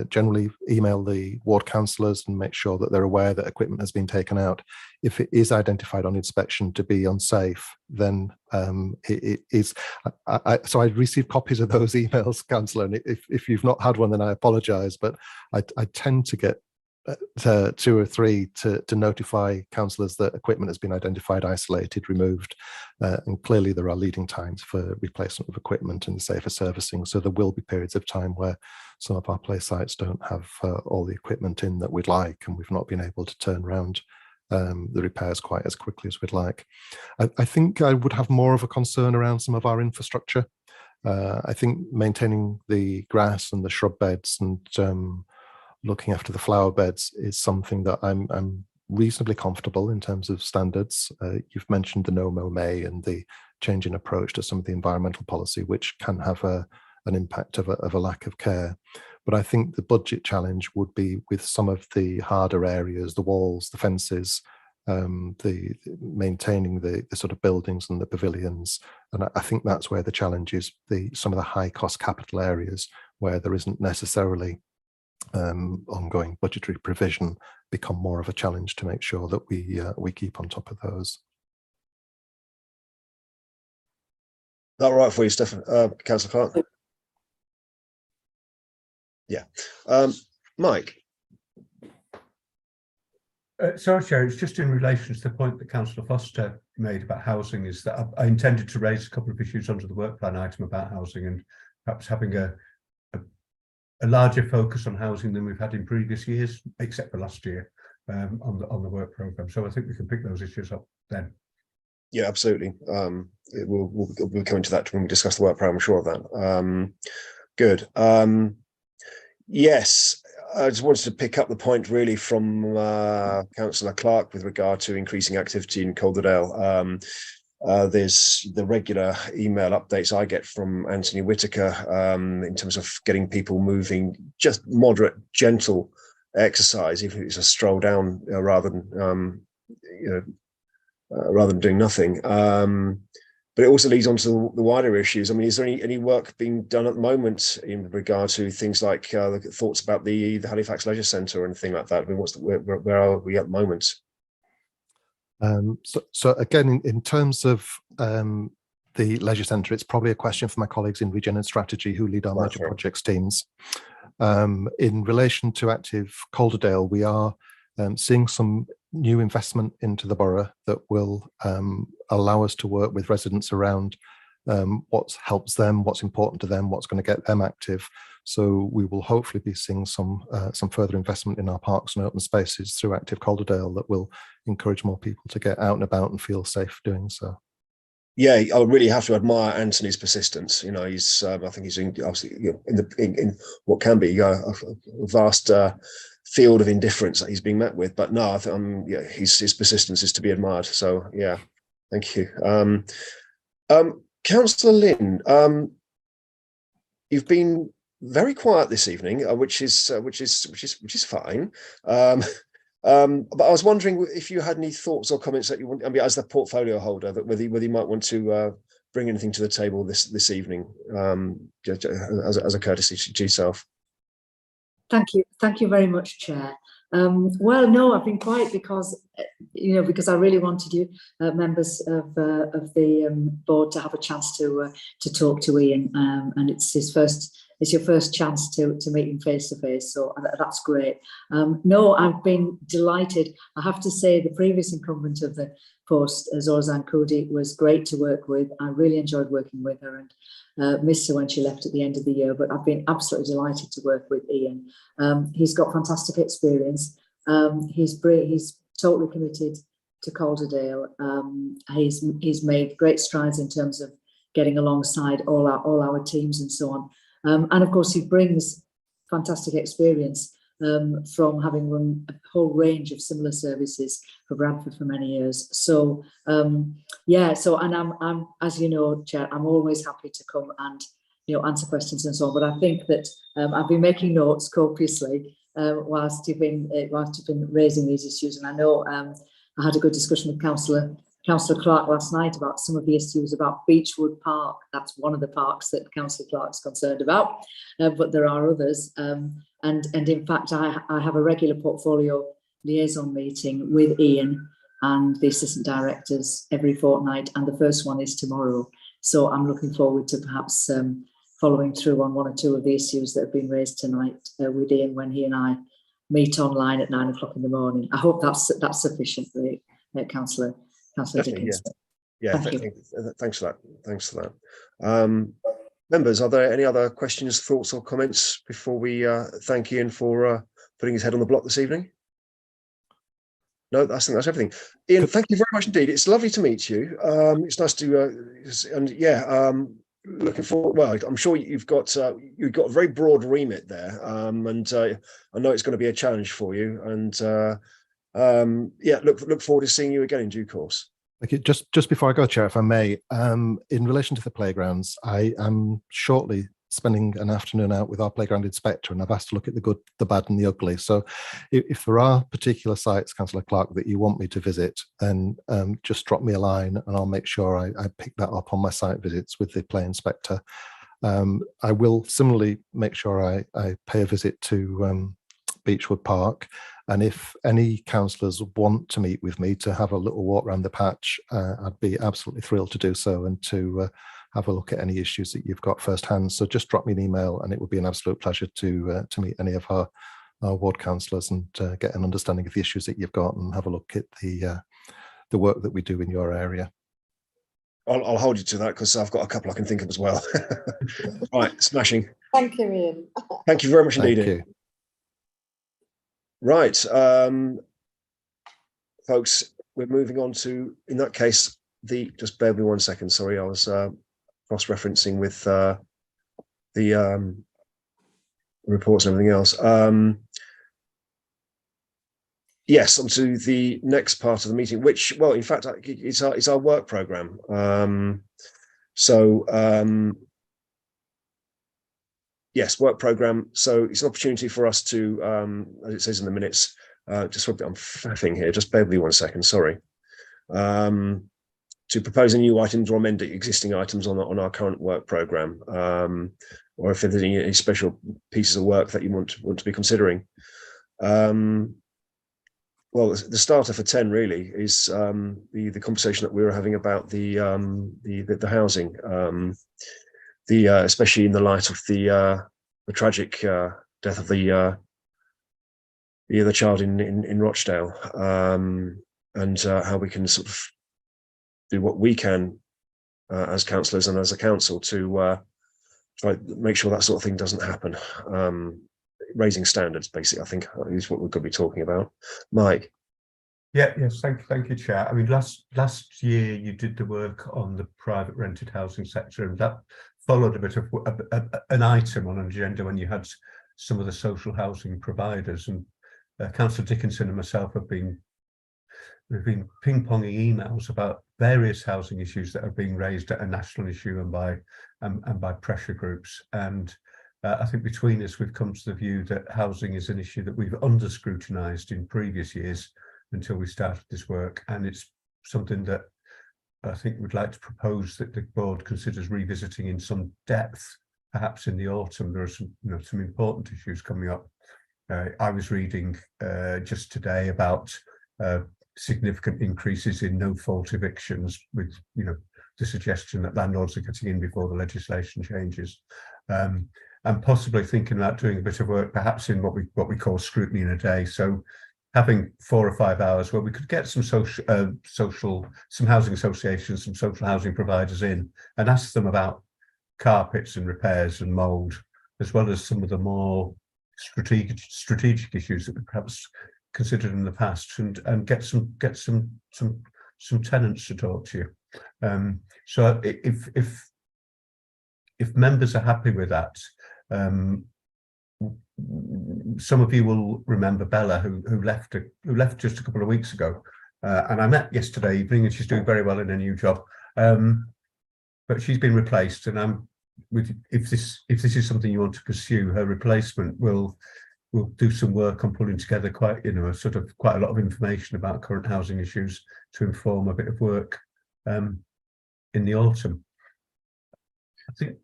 C: generally email the ward councillors and make sure that they're aware that equipment has been taken out. If it is identified on inspection to be unsafe, then it is. So I received copies of those emails, councillor, and if you've not had one, then I apologise, but I tend to get 2 or 3 to notify councillors that equipment has been identified, isolated, removed, and clearly there are leading times for replacement of equipment and safer servicing, so there will be periods of time where some of our play sites don't have all the equipment in that we'd like, and we've not been able to turn around the repairs quite as quickly as we'd like. I think I would have more of a concern around some of our infrastructure. I think maintaining the grass and the shrub beds and looking after the flower beds is something that I'm reasonably comfortable in terms of standards. You've mentioned the no mow May and the change in approach to some of the environmental policy, which can have an impact of a lack of care. But I think the budget challenge would be with some of the harder areas, the walls, the fences, the maintaining the sort of buildings and the pavilions. And I think that's where the challenge is, some of the high cost capital areas where there isn't necessarily ongoing budgetary provision become more of a challenge to make sure that we keep on top of those.
B: That right for you, Stephen? Councillor Clark?
A: Yeah.
B: Yeah. Mike.
G: Sorry, Chair, it's just in relation to the point that Councillor Foster made about housing, is that I intended to raise a couple of issues under the work plan item about housing, and perhaps having a larger focus on housing than we've had in previous years, except for last year, on the work programme. So I think we can pick those issues up then.
B: Yeah, absolutely. We'll come into that when we discuss the work programme, I'm sure of that. Good. Yes, I just wanted to pick up the point really from Councillor Clark with regard to increasing activity in Calderdale. There's the regular email updates I get from Anthony Whitaker in terms of getting people moving, just moderate, gentle exercise, even if it's a stroll down rather than rather than doing nothing. But it also leads on to the wider issues. I mean, is there any work being done at the moment in regard to things like the thoughts about the Halifax Leisure Centre or anything like that? I mean, where are we at the moment?
C: So again, in terms of the leisure centre, it's probably a question for my colleagues in Regen and Strategy who lead our major projects teams. In relation to active Calderdale, we are seeing some new investment into the borough that will allow us to work with residents around what helps them, what's important to them, what's going to get them active. So we will hopefully be seeing some further investment in our parks and open spaces through active Calderdale that will encourage more people to get out and about and feel safe doing so. Yeah,
B: I really have to admire Anthony's persistence. You know, he's I think he's obviously in what can be a vast field of indifference that he's being met with. But no, I think yeah, his persistence is to be admired. So yeah, thank you. Councillor Lynn, you've been very quiet this evening, which is fine. But I was wondering if you had any thoughts or comments that you want, I mean, as the portfolio holder, that whether you might want to bring anything to the table this evening, as a courtesy to yourself.
F: Thank you very much, Chair. Well, no, I've been quiet because because I really wanted you members of the board to have a chance to talk to Ian, and it's your first chance to meet him face to face, so that's great. No, I've been delighted. I have to say the previous incumbent of the post, Zorzan Koudi, was great to work with. I really enjoyed working with her and missed her when she left at the end of the year, but I've been absolutely delighted to work with Ian. He's got fantastic experience. He's totally committed to Calderdale. He's made great strides in terms of getting alongside all our teams and so on. And of course, he brings fantastic experience from having run a whole range of similar services for Bradford for many years. So yeah, so and I'm as you know, Chair, I'm always happy to come and answer questions and so on. But I think that I've been making notes copiously whilst you've been raising these issues, and I know I had a good discussion with Councillor Clark last night about some of the issues about Beechwood Park. That's one of the parks that Councillor Clark's concerned about, but there are others. And in fact, I have a regular portfolio liaison meeting with Ian and the assistant directors every fortnight, and the first one is tomorrow. So I'm looking forward to perhaps following through on one or two of the issues that have been raised tonight with Ian when he and I meet online at 9 o'clock in the morning. I hope that's sufficient, Councillor Dickinson.
B: Yeah, thanks for that. Thanks for that. Members, are there any other questions, thoughts, or comments before we thank Ian for putting his head on the block this evening? No, I think that's everything. Ian, thank you very much indeed. It's lovely to meet you. It's nice to, and yeah, looking forward. Well, I'm sure you've got a very broad remit there, and I know it's going to be a challenge for you. And yeah, look forward to seeing you again in due course.
C: Okay, just before I go, Chair, if I may, in relation to the playgrounds, I am shortly spending an afternoon out with our playground inspector, and I've asked to look at the good, the bad and the ugly. So if there are particular sites, Councillor Clark, that you want me to visit, then just drop me a line and I'll make sure I pick that up on my site visits with the play inspector. I will similarly make sure I pay a visit to Beechwood Park, and if any councillors want to meet with me to have a little walk around the patch, I'd be absolutely thrilled to do so and to have a look at any issues that you've got firsthand. So just drop me an email and it would be an absolute pleasure to meet any of our our ward councillors and get an understanding of the issues that you've got and have a look at the work that we do in your area.
B: I'll hold you to that because I've got a couple I can think of as well. Right, smashing.
A: Thank you, Ian.
B: Thank you very much
C: Thank
B: indeed.
C: you.
B: Right, folks, we're moving on to, in that case, just bear with me 1 second. Sorry, I was cross-referencing with the reports and everything else. Yes, on to the next part of the meeting, which, well, in fact, it's our work programme. Yes, work programme. So it's an opportunity for us to, as it says in the minutes, just I'm faffing here. Just bear with me 1 second. Sorry. To propose a new items or amend existing items on our current work programme, or if there's any special pieces of work that you want to be considering. Well, the starter for 10 really is the conversation that we were having about the housing, especially in the light of the tragic death of the child in Rochdale, and how we can sort of do what we can as councillors and as a council to try to make sure that sort of thing doesn't happen. Raising standards, basically, I think is what we're going to be talking about. Mike.
G: Yes, thank you, Chair. I mean, last year you did the work on the private rented housing sector, and that followed a bit of an item on an agenda when you had some of the social housing providers, and Councillor Dickinson and myself we've been ping-ponging emails about various housing issues that are being raised at a national issue and by pressure groups. And I think between us, we've come to the view that housing is an issue that we've under-scrutinised in previous years until we started this work. And it's something that I think we'd like to propose that the board considers revisiting in some depth, perhaps in the autumn. There are some important issues coming up. I was reading just today about significant increases in no-fault evictions, with the suggestion that landlords are getting in before the legislation changes, and possibly thinking about doing a bit of work, perhaps in what we call scrutiny in a day. So having 4 or 5 hours where we could get some some housing associations, some social housing providers in, and ask them about carpets and repairs and mould, as well as some of the more strategic issues that we perhaps considered in the past, and get some tenants to talk to you. So if members are happy with that, some of you will remember Bella, who left just a couple of weeks ago, and I met yesterday evening, and she's doing very well in a new job. But she's been replaced, and if this is something you want to pursue, her replacement will do some work on pulling together quite a lot of information about current housing issues to inform a bit of work in the autumn. I think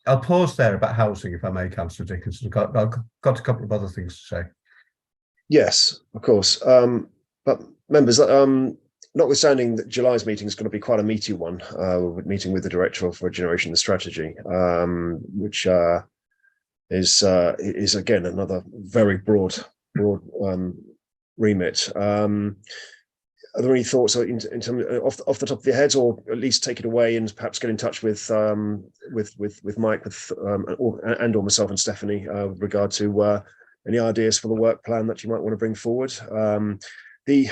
G: I'll pause there about housing, if I may, Councillor Dickinson. I've got a couple of other things to say.
B: Yes, of course. But members, notwithstanding that July's meeting is going to be quite a meaty one, meeting with the Director for Regeneration and Strategy, which is again another very broad remit. Are there any thoughts in terms off the top of your heads, or at least take it away and perhaps get in touch with Mike, or myself and Stephanie with regard to any ideas for the work plan that you might want to bring forward? The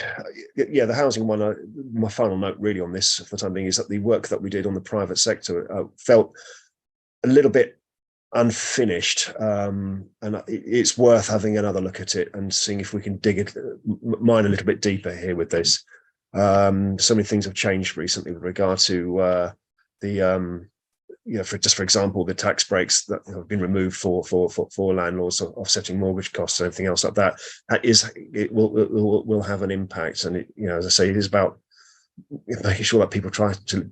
B: housing one, my final note really on this for the time being is that the work that we did on the private sector felt a little bit unfinished, and it's worth having another look at it and seeing if we can mine a little bit deeper here with this. So many things have changed recently with regard to for example, the tax breaks that have been removed for landlords, offsetting mortgage costs and everything else like that. It will have an impact, and as I say, it is about making sure that people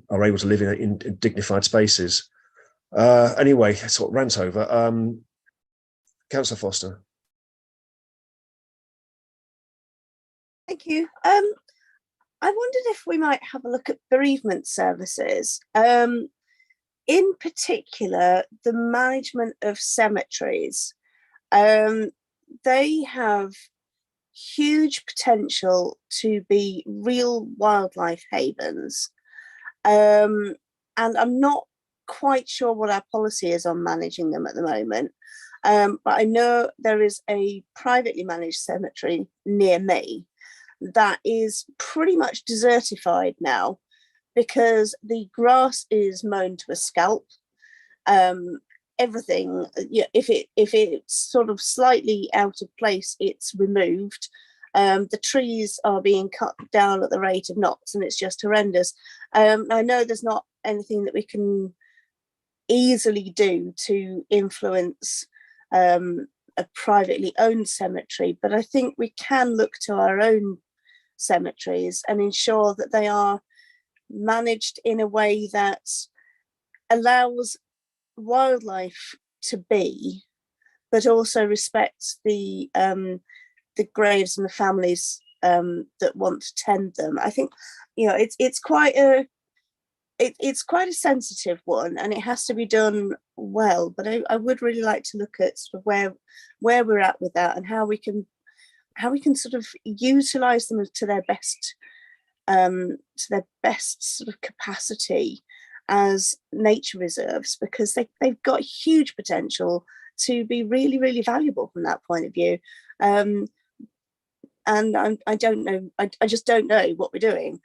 B: are able to live in dignified spaces. Anyway, sort of rant over. Councillor Foster.
E: Thank you. I wondered if we might have a look at bereavement services. In particular, the management of cemeteries. they have huge potential to be real wildlife havens. And I'm not quite sure what our policy is on managing them at the moment. But I know there is a privately managed cemetery near me that is pretty much desertified now because the grass is mown to a scalp. Everything, if it's sort of slightly out of place, it's removed. The trees are being cut down at the rate of knots, and it's just horrendous. I know there's not anything that we can easily do to influence a privately owned cemetery, but I think we can look to our own cemeteries and ensure that they are managed in a way that allows wildlife to be, but also respects the graves and the families that want to tend them. I think, you know, it's quite a sensitive one, and it has to be done well. But I would really like to look at sort of where we're at with that and how we can sort of utilize them to their best sort of capacity as nature reserves, because they've got huge potential to be really, really valuable from that point of view. And I don't know, I just don't know what we're doing.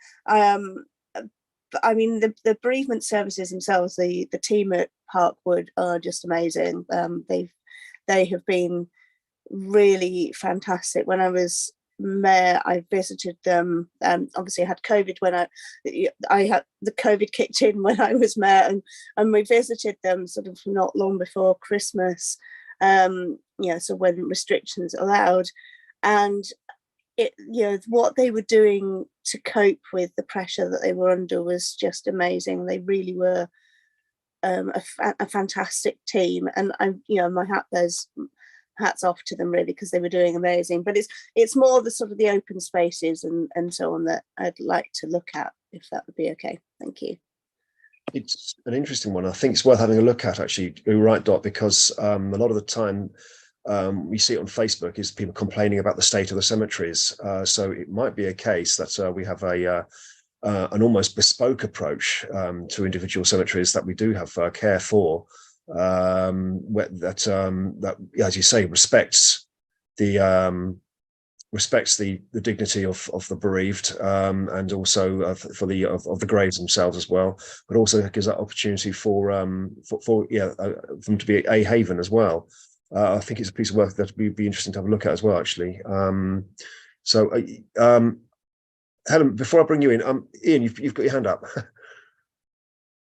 E: But I mean, the bereavement services themselves, the team at Parkwood are just amazing. They have been really fantastic. When I was mayor, I visited them. Obviously, I had COVID when I had the COVID kicked in when I was mayor, and we visited them sort of not long before Christmas. So when restrictions allowed, and what they were doing to cope with the pressure that they were under was just amazing. They really were a fantastic team, and my hats off to them really, because they were doing amazing. But it's more the sort of the open spaces and so on that I'd like to look at, if that would be okay. Thank you.
B: It's an interesting one. I think it's worth having a look at, actually. You're right, Dot, because a lot of the time we see it on Facebook is people complaining about the state of the cemeteries. So it might be a case that we have an almost bespoke approach to individual cemeteries that we do have care for, that, as you say, respects the dignity of the bereaved, and also for the graves themselves as well, but also gives that opportunity for them to be a haven as well. I think it's a piece of work that would be interesting to have a look at as well, actually. Helen, before I bring you in, Ian, you've got your hand up.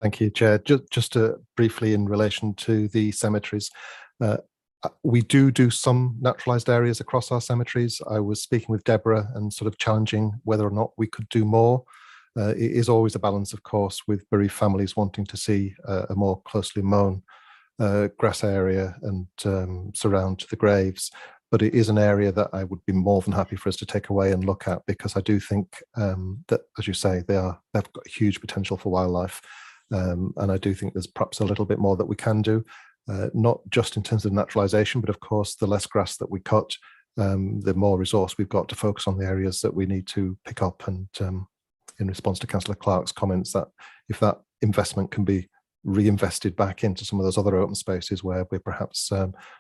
C: Thank you, Chair. Just briefly in relation to the cemeteries, we do some naturalised areas across our cemeteries. I was speaking with Deborah and sort of challenging whether or not we could do more. It is always a balance, of course, with bereaved families wanting to see a more closely mown grass area and surround the graves. But it is an area that I would be more than happy for us to take away and look at, because I do think that, as you say, they've got huge potential for wildlife. And I do think there's perhaps a little bit more that we can do, not just in terms of naturalisation, but of course, the less grass that we cut, the more resource we've got to focus on the areas that we need to pick up. And in response to Councillor Clark's comments, that if that investment can be reinvested back into some of those other open spaces where we're perhaps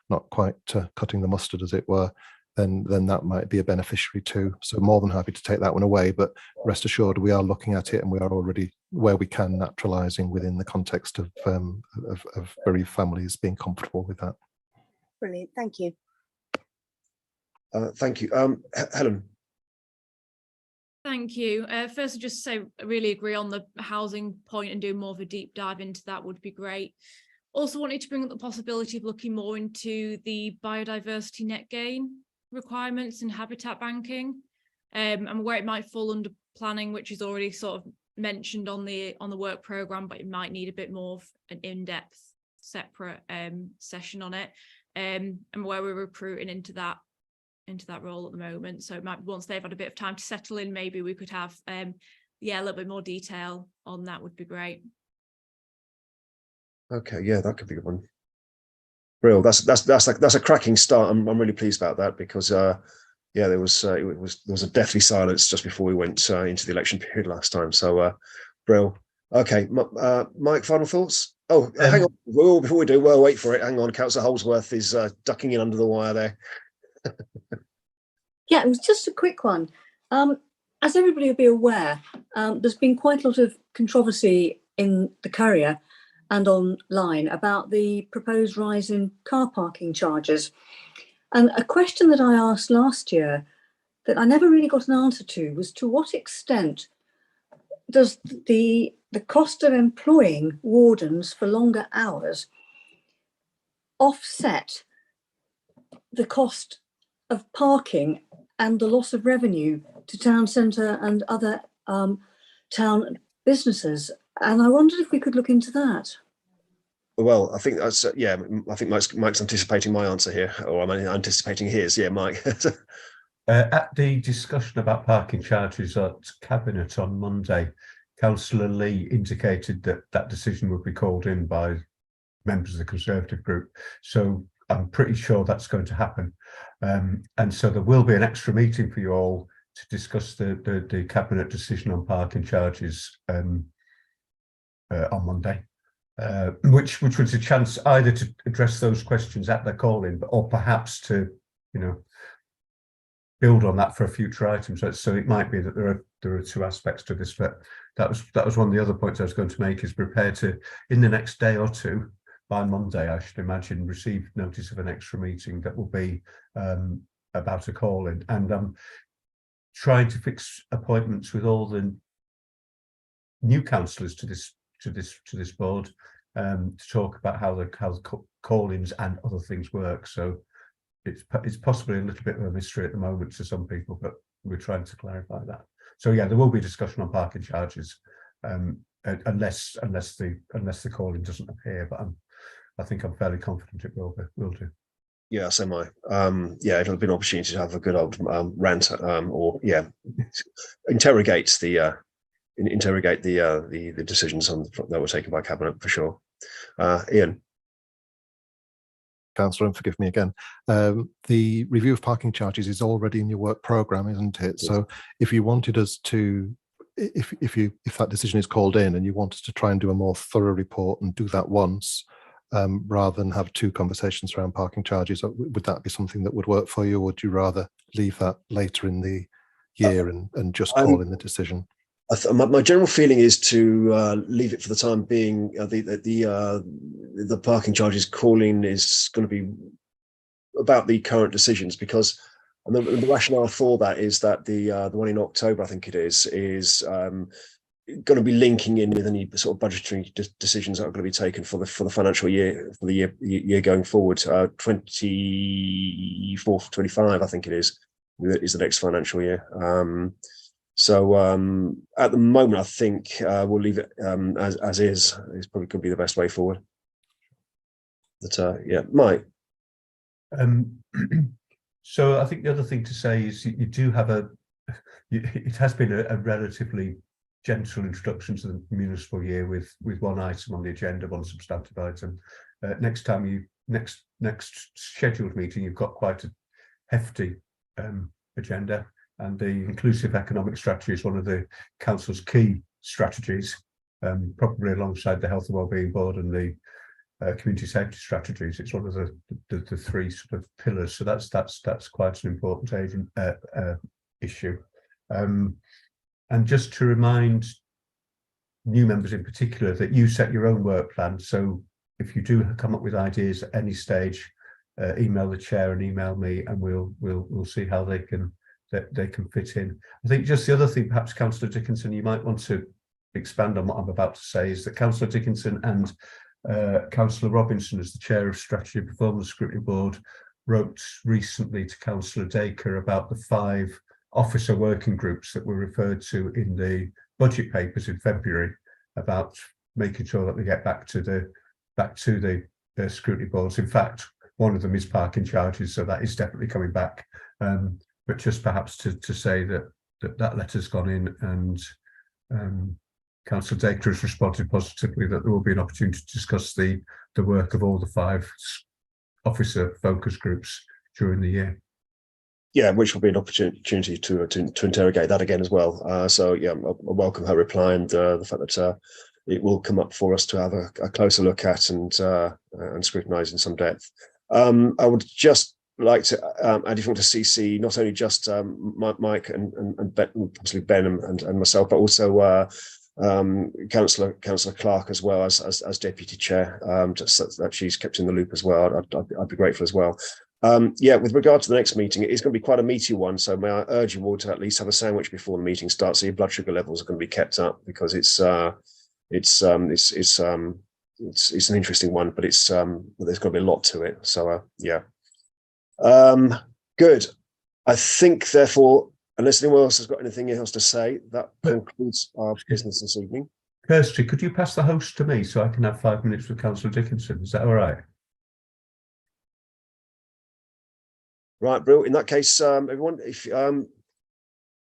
C: not quite cutting the mustard, as it were, then that might be a beneficiary too. So more than happy to take that one away, but rest assured we are looking at it, and we are already, where we can, naturalising within the context of bereaved families being comfortable with that.
E: Brilliant, thank you.
B: Thank you. Helen.
H: Thank you. First, I just say I really agree on the housing point, and doing more of a deep dive into that would be great. Also wanted to bring up the possibility of looking more into the biodiversity net gain requirements and habitat banking, and where it might fall under planning, which is already sort of mentioned on the work programme, but it might need a bit more of an in-depth separate session on it, and where we're recruiting into that role at the moment. So it might, once they've had a bit of time to settle in, maybe we could have a little bit more detail on that would be great.
B: Okay, yeah, that could be a good one. Real. That's a cracking start. I'm really pleased about that because yeah, there was a deathly silence just before we went into the election period last time. So Brill. Okay, Mike, final thoughts? Oh, hang on. Before we do, well, wait for it. Hang on. Councillor Holsworth is ducking in under the wire there.
F: Yeah, it was just a quick one. As everybody will be aware, there's been quite a lot of controversy in the Courier and online about the proposed rise in car parking charges. And a question that I asked last year that I never really got an answer to was, to what extent does the cost of employing wardens for longer hours offset the cost of parking and the loss of revenue to town centre and other town businesses? And I wondered if we could look into that.
B: Well, I think that's yeah. I think Mike's anticipating my answer here, or I'm anticipating his. Yeah, Mike.
G: At the discussion about parking charges at Cabinet on Monday, Councillor Lee indicated that that decision would be called in by members of the Conservative group. So I'm pretty sure that's going to happen. And so there will be an extra meeting for you all to discuss the Cabinet decision on parking charges on Monday. Which was a chance either to address those questions at the call-in, or perhaps to, you know, build on that for a future item. So it might be that there are two aspects to this, but that was one of the other points I was going to make, is prepare to, in the next day or two, by Monday, I should imagine, receive notice of an extra meeting that will be about a call-in, and trying to fix appointments with all the new councillors to this board, to talk about how the call-ins and other things work. So it's possibly a little bit of a mystery at the moment to some people, but we're trying to clarify that. So yeah, there will be discussion on parking charges, unless the call-in doesn't appear. But I think I'm fairly confident it will do. Yeah, so am I. Yeah, it'll be an opportunity to have a good old rant, or yeah, interrogate the decisions that were taken by Cabinet, for sure. Ian.
C: Councillor, and forgive me again. The review of parking charges is already in your work programme, isn't it? Yes. So if you wanted us to, if that decision is called in and you want us to try and do a more thorough report and do that once, rather than have two conversations around parking charges, would that be something that would work for you, or would you rather leave that later in the year and just call in the decision?
B: My general feeling is to leave it for the time being. The parking charges calling is going to be about the current decisions, because the rationale for that is that the one in October, I think it is going to be linking in with any sort of budgetary decisions that are going to be taken for the financial year, for the year going forward. 24-25, I think it is the next financial year. So at the moment, I think we'll leave it as is. It's probably could be the best way forward. But yeah, Mike.
G: So I think the other thing to say is you do have it has been a relatively gentle introduction to the municipal year with one item on the agenda, one substantive item. Next scheduled meeting, you've got quite a hefty agenda. And the inclusive economic strategy is one of the council's key strategies, probably alongside the Health and Wellbeing Board and the community safety strategies. It's one of the three sort of pillars. So that's quite an important issue. And just to remind new members in particular that you set your own work plan. So if you do come up with ideas at any stage, email the chair and email me, and we'll see how they can fit in. I think just the other thing, perhaps, Councillor Dickinson, you might want to expand on what I'm about to say, is that Councillor Dickinson and Councillor Robinson, as the chair of Strategy and Performance Scrutiny Board, wrote recently to Councillor Dacre about the 5 officer working groups that were referred to in the budget papers in February, about making sure that they get back to the scrutiny boards. In fact, one of them is parking charges, so that is definitely coming back. But just perhaps to say that letter's gone in, and Councillor Dacre has responded positively that there will be an opportunity to discuss the work of all the 5 officer focus groups during the year.
B: Yeah, which will be an opportunity to interrogate that again as well. So yeah, I welcome her reply and the fact that it will come up for us to have a closer look at and scrutinise in some depth. I would just like to add, if you want to CC not only just Mike and Ben, possibly Ben and myself, but also Councillor Clark as well as deputy chair, just that she's kept in the loop as well. I'd be grateful as well. Yeah, with regard to the next meeting, it is going to be quite a meaty one. So may I urge you all to at least have a sandwich before the meeting starts, so your blood sugar levels are going to be kept up, because it's an interesting one, but there's got to be a lot to it. So yeah, good. I think therefore, unless anyone else has got anything else to say, that concludes our business this evening.
G: Kirsty, could you pass the host to me so I can have 5 minutes with Councillor Dickinson? Is that all right?
B: Right, Brill. In that case, everyone, if